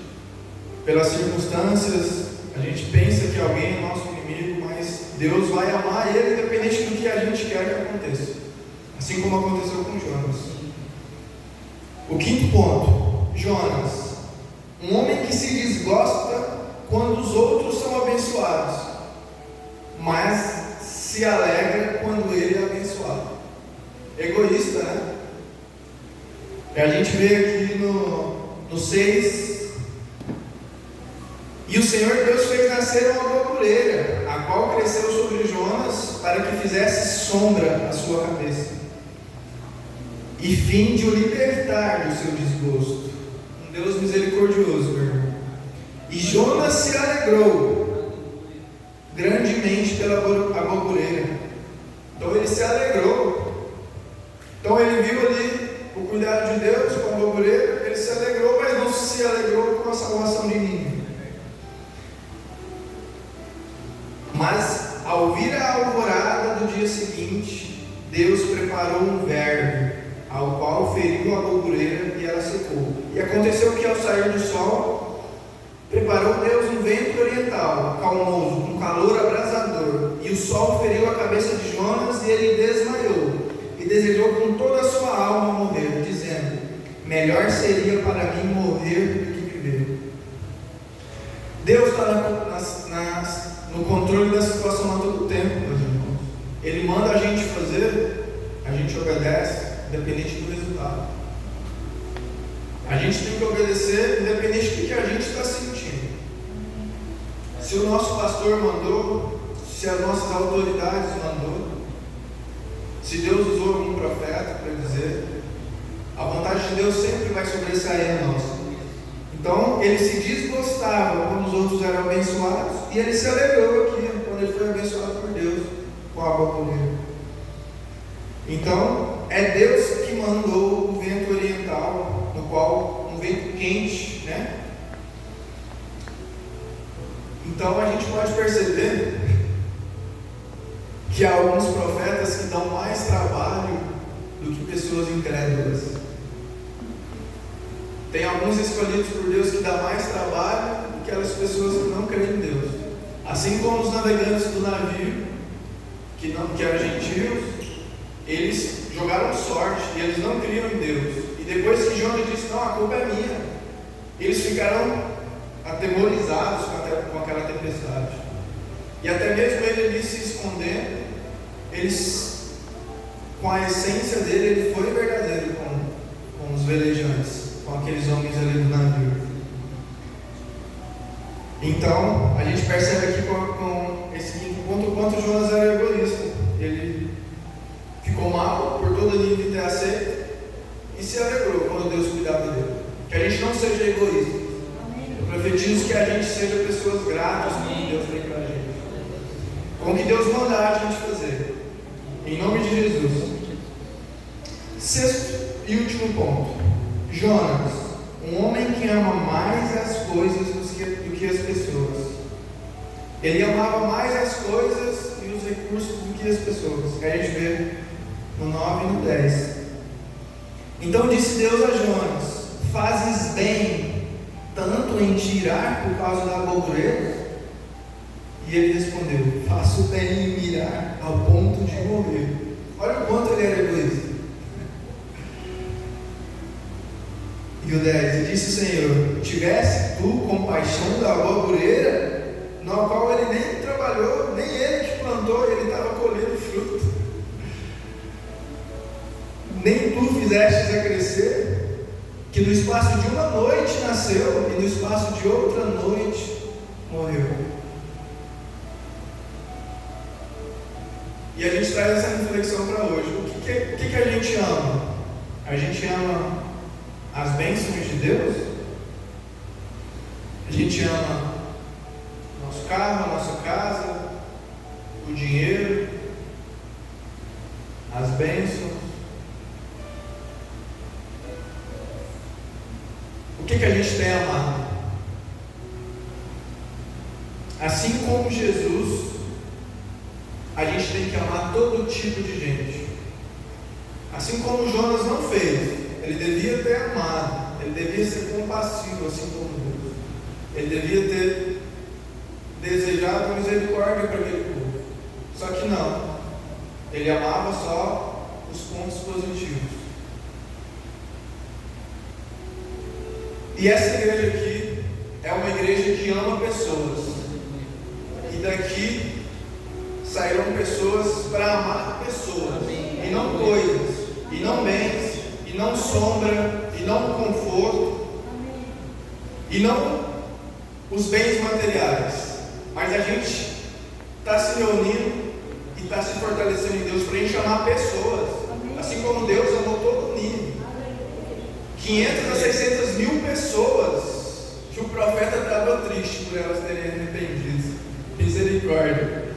pelas circunstâncias, a gente pensa que alguém é nosso inimigo, mas Deus vai amar ele independente do que a gente quer que aconteça. Assim como aconteceu com Jonas. O 5º ponto: Jonas, um homem que se desgosta quando os outros são abençoados, mas se alegra quando ele é abençoado. Egoísta, né? E a gente vê aqui no 6: e o Senhor Deus fez nascer uma bambureira, a qual cresceu sobre Jonas, para que fizesse sombra à sua cabeça, e fim de o libertar do seu desgosto. Um Deus misericordioso, meu irmão. E Jonas se alegrou grandemente pela bambureira. Então ele se alegrou. Então ele viu ali o cuidado de Deus com a bambureira, ele se alegrou, mas não se alegrou com a salvação de Nínive. Mas ao vir a alvorada do dia seguinte, Deus preparou um verme, ao qual feriu a bambureira e ela secou. E aconteceu que ao sair do sol, preparou Deus um vento oriental, calmoso, com calor abrasador, e o sol feriu a cabeça de Jonas e ele desmaiou. e desejou com toda a sua alma morrer, dizendo: melhor seria para mim morrer do que viver. Deus está no controle da situação a todo tempo, meus irmãos. Ele manda a gente fazer, a gente obedece, independente do resultado. A gente tem que obedecer, independente do que a gente está sentindo. Se o nosso pastor mandou, se as nossas autoridades mandou, se Deus usou algum profeta para dizer, a vontade de Deus sempre vai sobressair a nossa. Então, ele se desgostava quando os outros eram abençoados, e ele se alegrou aqui quando ele foi abençoado por Deus com a água correndo. Então, é Deus que mandou o vento oriental, no qual um vento quente, né? Então, a gente pode perceber que há alguns profetas que dão mais trabalho do que pessoas incrédulas. Tem alguns escolhidos por Deus que dão mais trabalho do que aquelas pessoas que não creem em Deus. Assim como os navegantes do navio, que eram gentios, eles jogaram sorte e eles não criam em Deus. E depois que Jonas disse: não, a culpa é minha, eles ficaram atemorizados com aquela tempestade. E até mesmo ele se escondendo, com a essência dele, ele foi verdadeiro com os velejantes, com aqueles homens ali do navio. Então, a gente percebe aqui com esse quinto ponto o quanto Jonas era egoísta. Ele ficou mal por todo mundo de ter aceito e se alegrou quando Deus cuidava dele. Que a gente não seja egoísta. Eu profetizo que a gente seja pessoas gratas com o que Deus tem para a gente, com o que Deus mandar a gente fazer, em nome de Jesus. Sexto e último ponto: Jonas, um homem que ama mais as coisas do que as pessoas. Ele amava mais as coisas e os recursos do que as pessoas, que a gente vê no 9 e no 10. Então disse Deus a Jonas: fazes bem tanto em tirar por causa da aboboreira? E ele respondeu: faço bem em mirar ao ponto de morrer. Olha o quanto ele era egoísta. E o 10: e disse o Senhor: tivesse tu compaixão da aboboreira, no qual ele nem trabalhou, nem ele que plantou, ele estava colhendo fruto, nem tu fizestes a crescer, que no espaço de uma noite nasceu, e no espaço de outra noite morreu. E a gente traz essa reflexão para hoje. O que a gente ama? A gente ama as bênçãos de Deus? A gente ama nosso carro, a nossa casa, o dinheiro, as bênçãos? O que a gente tem amado? Assim como Jesus, a gente tem que amar todo tipo de gente. Assim como Jonas não fez, ele devia ter amado, ele devia ser compassivo, assim como Deus. Ele devia ter desejado misericórdia para aquele povo. Só que não, ele amava só os pontos positivos. E essa igreja aqui é uma igreja que ama pessoas. E daqui sairão pessoas para amar pessoas, e não coisas, e não bens, e não sombra, e não conforto, e não os bens materiais. Mas a gente está se reunindo e está se fortalecendo em Deus para a gente amar pessoas, assim como Deus amou todo mundo. 500 a 600 mil pessoas que o profeta estava triste por elas terem arrependido. Misericórdia.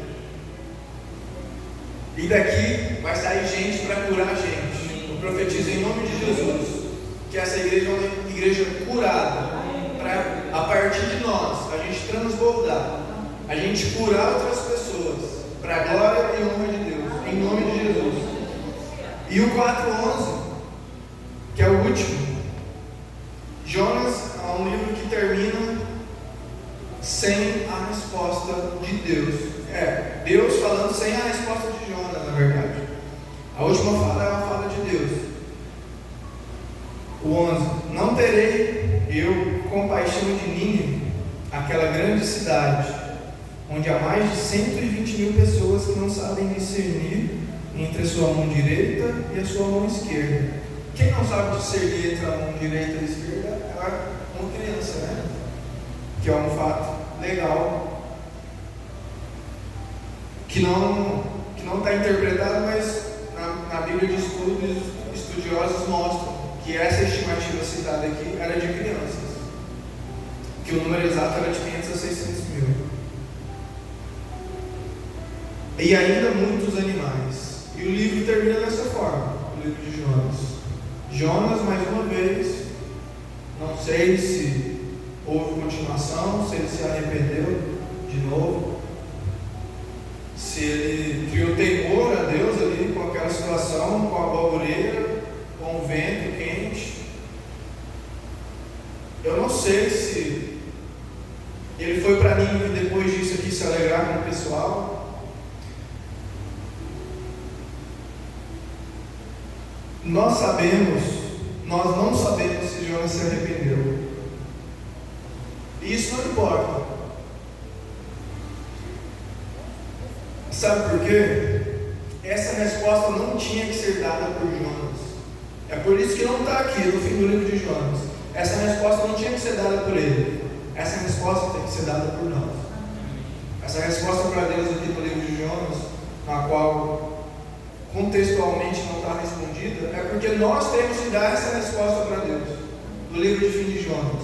E daqui vai sair gente para curar a gente. Eu profetizo em nome de Jesus que essa igreja é uma igreja curada, para a partir de nós a gente transbordar, a gente curar outras pessoas, para a glória e honra de Deus, em nome de Jesus. E o 4:11, que é o último. Jonas é um livro que termina sem a resposta de Deus. Deus falando sem a resposta de Jonas, na verdade. A última fala é uma Jonas: não terei eu compaixão de Nínive, aquela grande cidade, onde há mais de 120.000 pessoas que não sabem discernir entre a sua mão direita e a sua mão esquerda. Quem não sabe discernir entre a mão direita e a esquerda é uma criança, né? Que é um fato legal, que não está interpretado, mas na Bíblia de Estudos, estudiosos mostram que essa estimativa citada aqui era de crianças, que o número exato era de 500 a 600 mil. E ainda muitos animais. E o livro termina dessa forma, o livro de Jonas. Jonas, mais uma vez, não sei se houve continuação, se ele se arrependeu de novo, se ele criou temor a Deus ali com aquela situação, com a balbureira, com o vento quente. Eu não sei se ele foi para Nínive depois disso aqui se alegrar com o pessoal. Nós não sabemos se Jonas se arrependeu. E isso não importa. Sabe por quê? Essa resposta não tinha que ser dada por Jonas. É por isso que não está aqui no fim do livro de Jonas. Essa resposta não tinha que ser dada por ele. Essa resposta tem que ser dada por nós. Essa resposta para Deus aqui no livro de Jonas, na qual contextualmente não está respondida, é porque nós temos que dar essa resposta para Deus. No livro de fim de Jonas,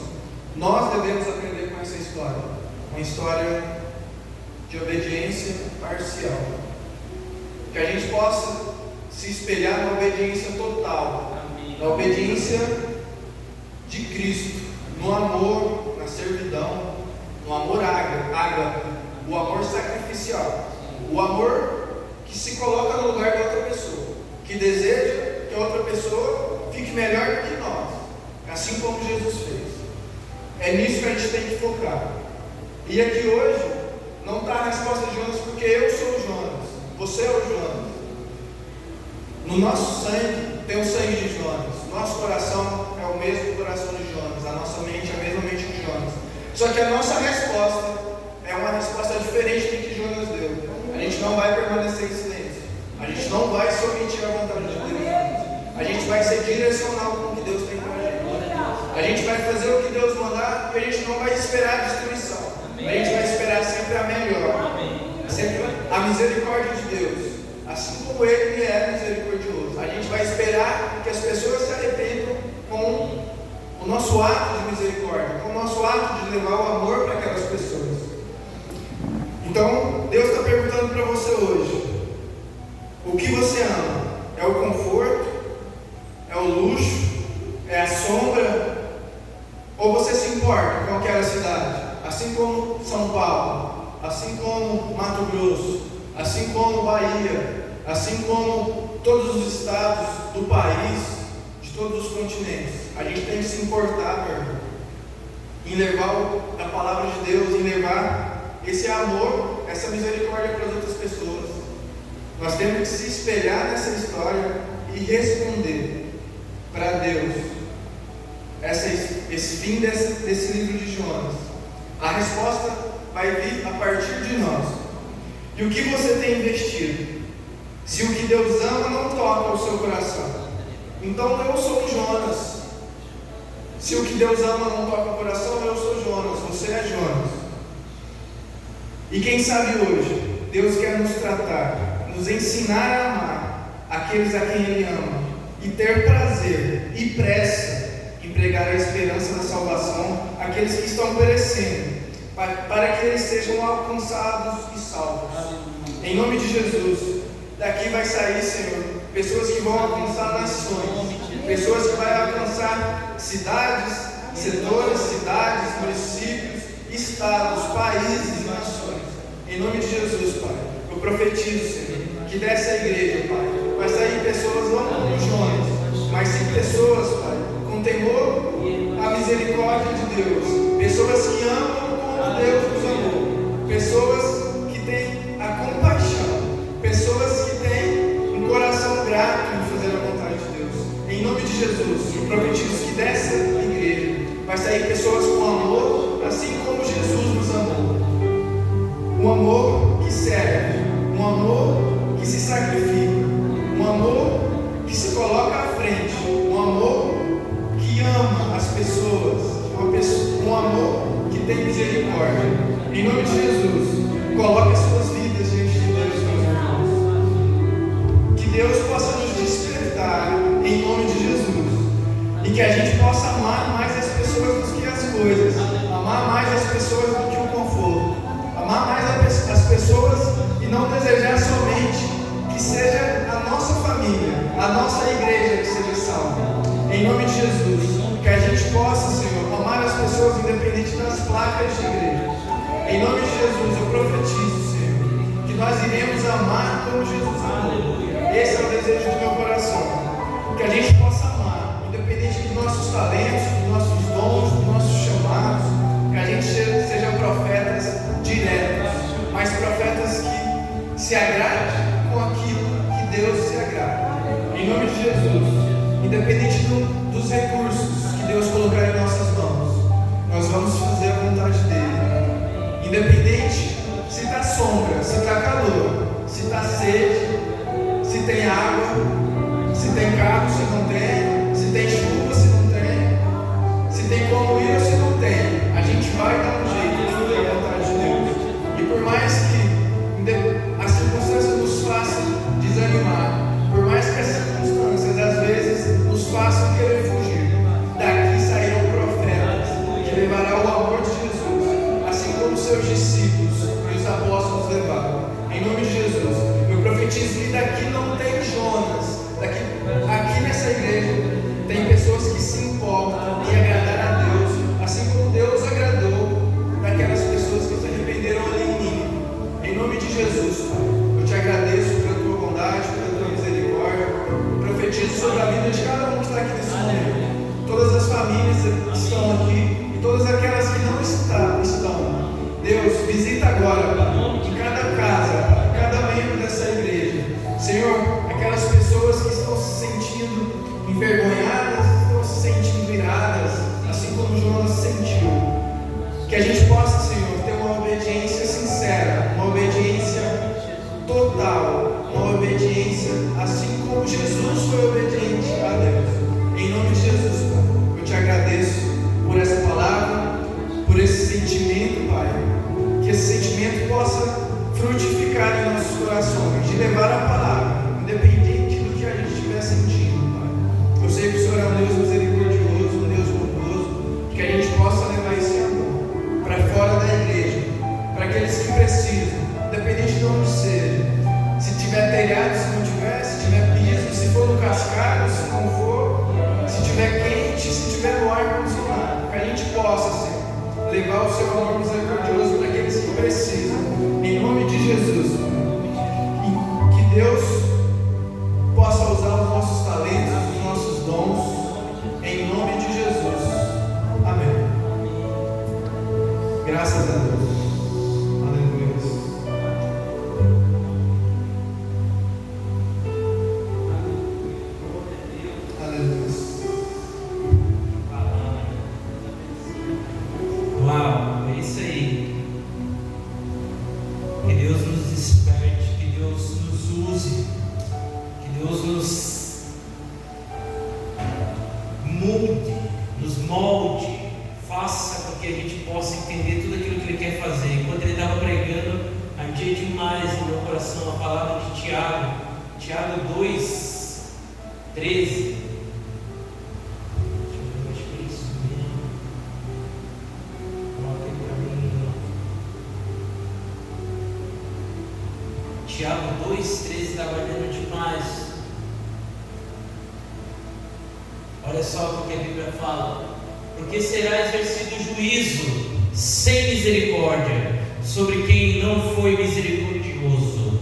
nós devemos aprender com essa história, uma história de obediência parcial, que a gente possa se espelhar na obediência total, na obediência de Cristo, no amor, na servidão, no amor ágape, o amor sacrificial, o amor que se coloca no lugar da outra pessoa, que deseja que a outra pessoa fique melhor do que nós, assim como Jesus fez. É nisso que a gente tem que focar. E aqui hoje não está a resposta de Jonas, porque eu sou o Jonas, você é o Jonas. No nosso sangue tem o sangue de Jonas, nosso coração é o mesmo coração de Jonas, a nossa mente é a mesma mente de Jonas. Só que a nossa resposta é uma resposta diferente do que Jonas deu. A gente não vai permanecer em silêncio. A gente não vai se omitir à vontade de Deus. A gente vai ser direcional com o que Deus tem para a gente. A gente vai fazer o que Deus mandar e a gente não vai esperar a destruição. A gente vai esperar sempre a melhor. Sempre a misericórdia de Deus. Assim como Ele é misericordioso. A gente vai esperar que as pessoas se arrependam com o nosso ato de misericórdia, com o nosso ato de levar o amor para aquelas pessoas. Então, Deus está perguntando para você hoje: o que você ama? É o conforto? É o luxo? É a sombra? Ou você se importa com aquela cidade? Assim como São Paulo, assim como Mato Grosso, assim como Bahia, assim como todos os estados do país, de todos os continentes. A gente tem que se importar, meu irmão, em levar a palavra de Deus, em levar esse amor, essa misericórdia para as outras pessoas. Nós temos que se espelhar nessa história e responder para Deus esse fim desse livro de Jonas. A resposta vai vir a partir de nós. E o que você tem investido? Se o que Deus ama não toca o seu coração, então eu sou o Jonas. Se o que Deus ama não toca o coração, eu sou Jonas, você é Jonas. E quem sabe hoje, Deus quer nos tratar, nos ensinar a amar aqueles a quem Ele ama, e ter prazer e pressa em pregar a esperança da salvação àqueles que estão perecendo, para que eles sejam alcançados e salvos. Em nome de Jesus, daqui vai sair, Senhor, pessoas que vão alcançar nações, pessoas que vão alcançar cidades, setores, cidades, municípios, estados, países e nações. Em nome de Jesus, Pai, eu profetizo, Senhor, que dessa igreja, Pai, vai sair pessoas não como Jonas, mas sim pessoas, Pai, com temor à misericórdia de Deus, pessoas que amam como Deus nos amou, pessoas que têm a compaixão, pessoas que têm um coração grato em fazer a vontade de Deus. Em nome de Jesus, eu profetizo que dessa mas sair pessoas com amor, assim como Jesus nos amou. Um amor que serve, um amor que se sacrifica, um amor que se coloca à frente, um amor que ama as pessoas, um amor que tem misericórdia. Em nome de Jesus, coloque as suas vidas diante de Deus, meus irmãos. Que Deus possa nos despertar em nome de Jesus, e que a gente possa amar mais as pessoas do que as coisas, amar mais as pessoas do que o conforto, amar mais as pessoas e não desejar somente que seja a nossa família, a nossa igreja que seja salva. Em nome de Jesus, que a gente possa, Senhor, amar as pessoas independente das placas de igreja. Em nome de Jesus, eu profetizo, Senhor, que nós iremos amar como Jesus amou. Esse é o desejo do meu coração. Que a gente possa amar, independente dos nossos talentos, dos nossos dons, dos nossos chamados. Que a gente seja profetas diretos, mas profetas que se agradem com aquilo que Deus se agrada. Em nome de Jesus, independente dos recursos que Deus colocar em nossas mãos, nós vamos fazer a vontade dEle. Independente se está sombra, se está calor, se está sede, se tem água, se tem carro, se não tem, se tem chuva, se não tem, se tem como ir ou se não tem, a gente vai dar um jeito de fazer a vontade de Deus. E por mais que as circunstâncias nos façam desanimar, por mais que as circunstâncias às vezes nos façam querer fugir, daqui sairão profetas que levarão o amor de Jesus, assim como seus discípulos e os apóstolos levaram. Em nome de Jesus, eu profetizo que daqui não tem Jonas, aqui nessa igreja tem pessoas que se importam em agradar a Deus, assim como Deus agradou daquelas pessoas que se arrependeram ali em mim. Em nome de Jesus, Pai, eu te agradeço pela tua bondade, pela tua misericórdia. Profetizo sobre a vida de cada um que está aqui nesse momento, todas as famílias que estão aqui e todas aquelas que não estão. Deus, visita agora, Pai, em cada casa, em cada membro dessa igreja. Senhor, aquelas pessoas que estão se sentindo envergonhadas, estão se sentindo iradas, assim como Jonas sentiu. Que a gente possa, Senhor, ter uma obediência sincera, uma obediência total, uma obediência assim como Jesus foi obediente a Deus. Em nome de Jesus, Pai, eu te agradeço por essa palavra, por esse sentimento, Pai. Que esse sentimento possa frutificar em nossos corações, de levar a palavra, independente do que a gente estiver sentindo, Pai. Eu sei que o Senhor é um Deus misericordioso, um Deus bondoso, que a gente possa levar esse amor para fora da igreja, para aqueles que precisam, independente de onde seja. Se tiver telhado, se não tiver, se tiver piso, se for no cascalho, se não for, se tiver quente, se tiver no ar condicionado, que a gente possa, Senhor, levar o seu amor misericordioso para aqueles que precisam, em nome de Jesus. E que Deus possa usar os nossos talentos, os nossos dons, em nome de Jesus. Amém. Graças a Deus. Aleluia. Aleluia. Uau, é isso aí. Que Deus nos desperte, que Deus nos use, que Deus nos mude, nos molde, faça com que a gente possa entender tudo aquilo que Ele quer fazer. Enquanto Ele estava pregando, ardia demais no meu coração a palavra de Tiago 2:13. Tiago 2:13 está valendo demais. Olha só o que a Bíblia fala. Porque será exercido juízo sem misericórdia sobre quem não foi misericordioso.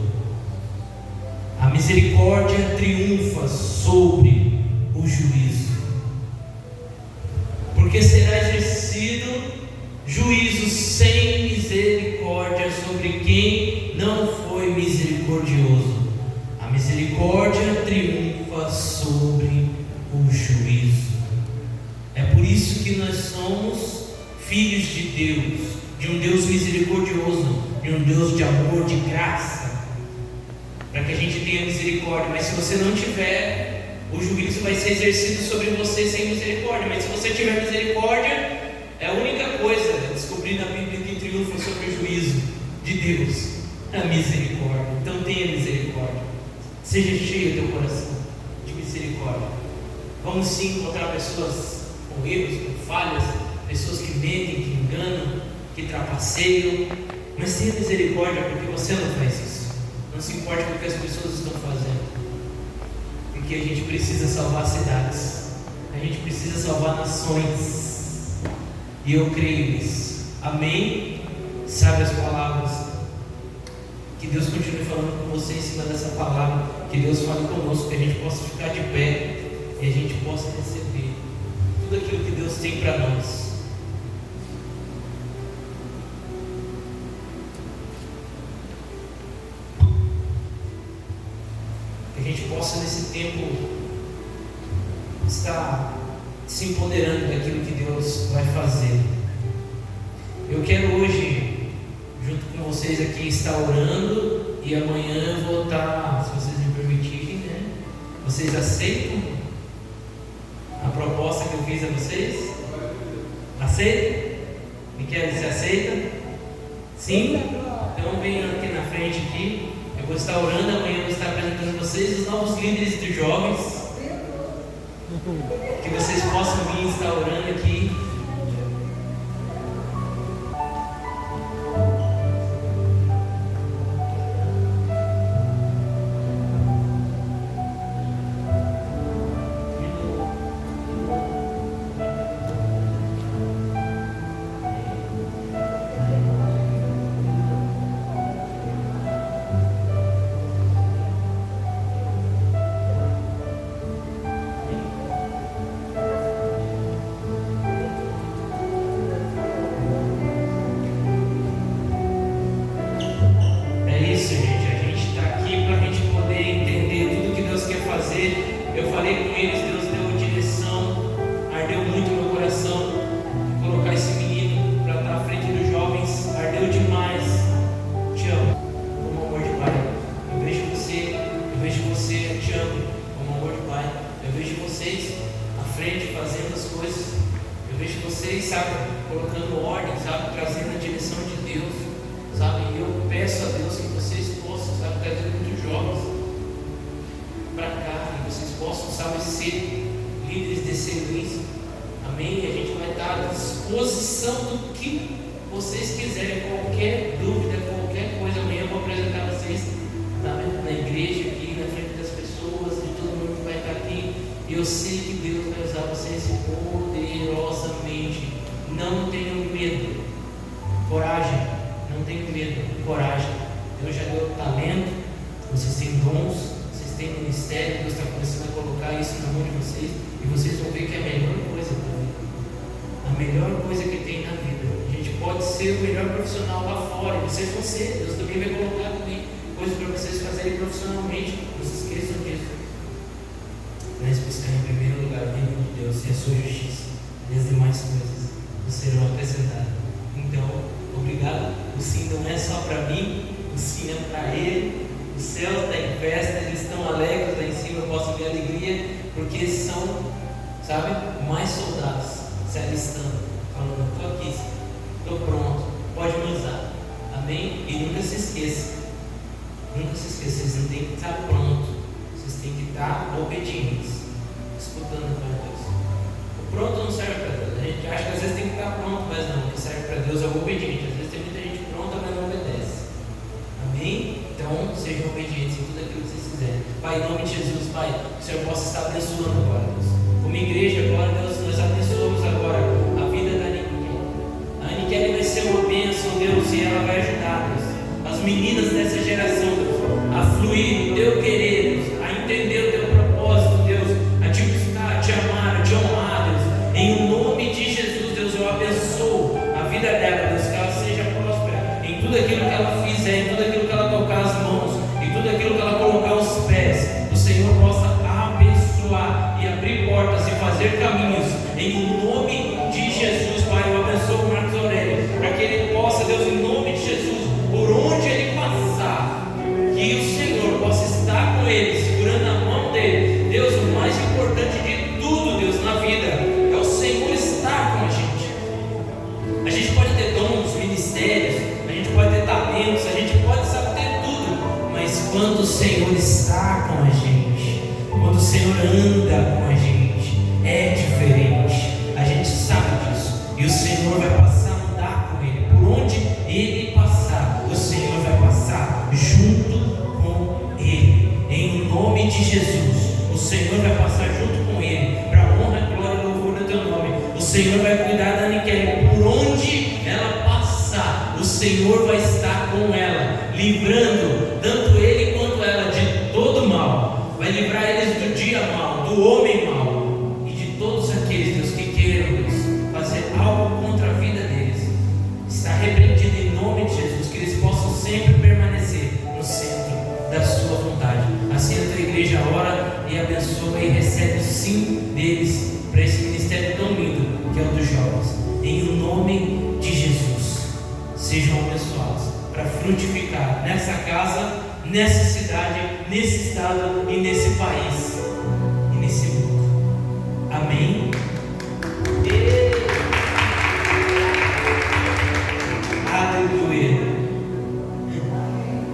A misericórdia triunfa sobre o juízo. Porque será exercido juízo sem misericórdia sobre quem não foi misericordioso. A misericórdia triunfa sobre o juízo. É por isso isso que nós somos filhos de Deus, de um Deus misericordioso, de um Deus de amor, de graça, para que a gente tenha misericórdia. Mas se você não tiver, o juízo vai ser exercido sobre você sem misericórdia. Mas se você tiver misericórdia, é a única coisa a descobrir na Bíblia que triunfa sobre o juízo de Deus, a misericórdia. Então tenha misericórdia, seja cheio teu coração de misericórdia. Vamos sim encontrar pessoas com erros, com falhas, pessoas que mentem, que enganam, que trapaceiam, mas tenha misericórdia, porque você não faz isso. Não se importe com o que as pessoas estão fazendo, porque a gente precisa salvar cidades, a gente precisa salvar nações, e eu creio nisso. Amém? Sabe as palavras? Que Deus continue falando com você em cima dessa palavra, que Deus fale conosco, que a gente possa ficar de pé e a gente possa receber tudo aquilo que Deus tem para nós. Que a gente possa nesse tempo estar se empoderando daquilo que Deus vai fazer. Eu quero hoje, junto com vocês aqui, estar orando, e amanhã eu vou estar, se vocês me permitirem, né? Vocês aceitam a proposta que eu fiz a vocês? Aceitam? Miquel, você aceita? Sim? Então venham aqui na frente aqui. Eu vou estar orando, amanhã eu vou estar apresentando a vocês os novos líderes de jovens. Que vocês possam vir estar orando aqui. Eu falei com eles, Deus deu direção, ardeu muito meu coração colocar esse menino para estar à frente dos jovens, ardeu demais. Te amo, como amor de pai. Eu vejo você, te amo, como amor de pai. Eu vejo vocês à frente fazendo as coisas. Eu vejo vocês, sabe, colocando ordem, sabe, trazendo a direção de Deus, sabe. E eu peço a Deus que vocês possam, sabe, trazer muitos jovens para cá, e vocês possam, sabe, ser líderes de excelência. Amém? E a gente vai estar à disposição do que vocês quiserem. Qualquer dúvida, qualquer coisa, amanhã eu vou apresentar vocês, sabe, na igreja aqui, na frente das pessoas, de todo mundo que vai estar aqui. E eu sei que Deus vai usar vocês poderosamente. Não tenham medo, coragem, não tenham medo, coragem. Deus já deu talento, vocês têm dons, tem ministério, Deus está começando a colocar isso na mão de vocês, e vocês vão ver que é a melhor coisa para a vida, a melhor coisa que tem na vida. A gente pode ser o melhor profissional lá fora, e vocês vão ser. Deus também vai colocar também coisas para vocês fazerem profissionalmente. Não se esqueçam disso. Mas buscar em primeiro lugar o reino de Deus e a sua justiça, e as demais coisas serão acrescentadas. Então, obrigado. O sim não é só para mim, o sim é para Ele. O céu está em festa, eles estão alegres lá em cima, eu posso ver alegria, porque são, sabe, mais soldados se alistando, falando: estou aqui, estou pronto, pode me usar. Amém? E nunca se esqueça, vocês não têm que estar pronto, vocês têm que estar obedientes, escutando para Deus. O pronto não serve para Deus. A gente acha que às vezes tem que estar pronto, mas não, o que serve para Deus é o obediente. Às vezes tem muita gente pronta, mas não obedece. Amém? Então, sejam obedientes em tudo aquilo que vocês fizerem. Pai, em nome de Jesus, Pai, que o Senhor possa estar abençoando agora, Deus. Como igreja, agora, Deus, nós abençoamos agora a vida da Aniquele. A Aniquele vai ser uma bênção, Deus, e ela vai ajudar, Deus, as meninas dessa geração, Deus, a fluir no Teu querer, Deus, a entender o Teu propósito, Deus, a te buscar, a te amar, a te honrar, Deus. Em nome de Jesus, Deus, eu abençoo a vida dela, Deus, que ela seja próspera em tudo aquilo que ela fizer, em tudo aquilo que ela tocar as mãos, em tudo aquilo que ela colocar os pés. O Senhor possa abençoar e abrir portas e fazer caminhos, em nome Senhor está com a gente, quando o Senhor anda com a gente, é diferente. A gente sabe disso. E o Senhor vai passar a andar com Ele. Por onde Ele passar, o Senhor vai passar junto com Ele. Em nome de Jesus, o Senhor vai passar junto com Ele, para a honra, glória e louvor do Teu nome. O Senhor vai cuidar da Aniquele. Por onde ela passar, o Senhor vai estar com ela, livrando tanto ele quanto ela de todo mal. Vai livrar eles do dia mal, do homem mal e de todos aqueles, Deus, que queiram, Deus, fazer algo contra a vida deles. Está repreendido em nome de Jesus, que eles possam sempre permanecer no centro da sua vontade. Assim a tua igreja ora e abençoa e recebe o sim deles para esse ministério tão lindo que é o dos jovens. Em o nome de Jesus, sejam abençoados para frutificar nessa casa, nessa cidade, nesse estado e nesse país e nesse mundo. Amém. Aleluia.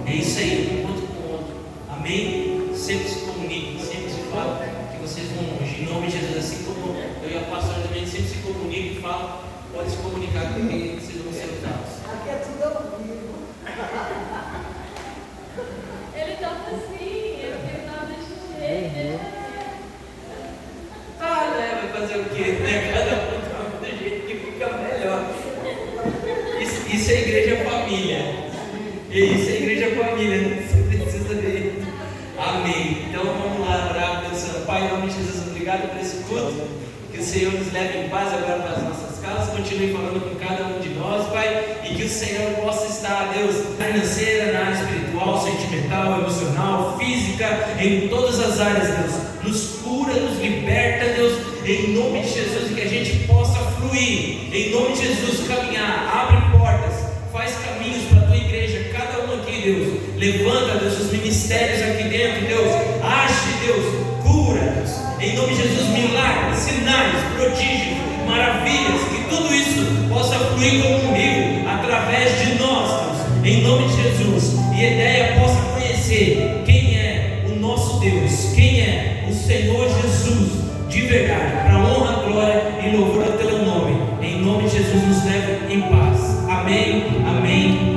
É isso aí, um outro com o outro. Amém. Sempre se comuniquem, sempre se falam que vocês vão longe. Em nome de Jesus, assim como eu e a pastora também sempre se comunicam e falam, pode se comunicar com quem vocês vão ser usados. Aqui é tudo ao vivo. Ele toca assim, ele não deixa jeito. Ah, né? Vai fazer o quê? Né? Cada um toca do jeito que fica melhor. Isso é igreja família. Isso é igreja família. Você precisa ver. Amém. Então vamos lá orar pensando. Pai, em nome de Jesus, obrigado por esse culto. Que o Senhor nos leve em paz agora para as nossas casas. Continue falando com cada um de nós, Pai. E que o Senhor possa estar, Deus, na financeira, na área espiritual, sentimental, emocional, física, em todas as áreas, Deus. Nos cura, nos liberta, Deus, em nome de Jesus. E que a gente possa fluir, em nome de Jesus, caminhar, abre portas, faz caminhos para a tua igreja, cada um aqui, Deus. Levanta, Deus, os ministérios aqui dentro, Deus. Age, Deus, cura, Deus. Em nome de Jesus, milagres, sinais, prodígios, maravilhas, que tudo isso possa fluir como um rio através de nós, Deus. Em nome de Jesus. E a ideia possa conhecer quem é o nosso Deus, quem é o Senhor Jesus, de verdade, para a honra, glória e louvor do teu nome. Em nome de Jesus, nos leve em paz. Amém, amém.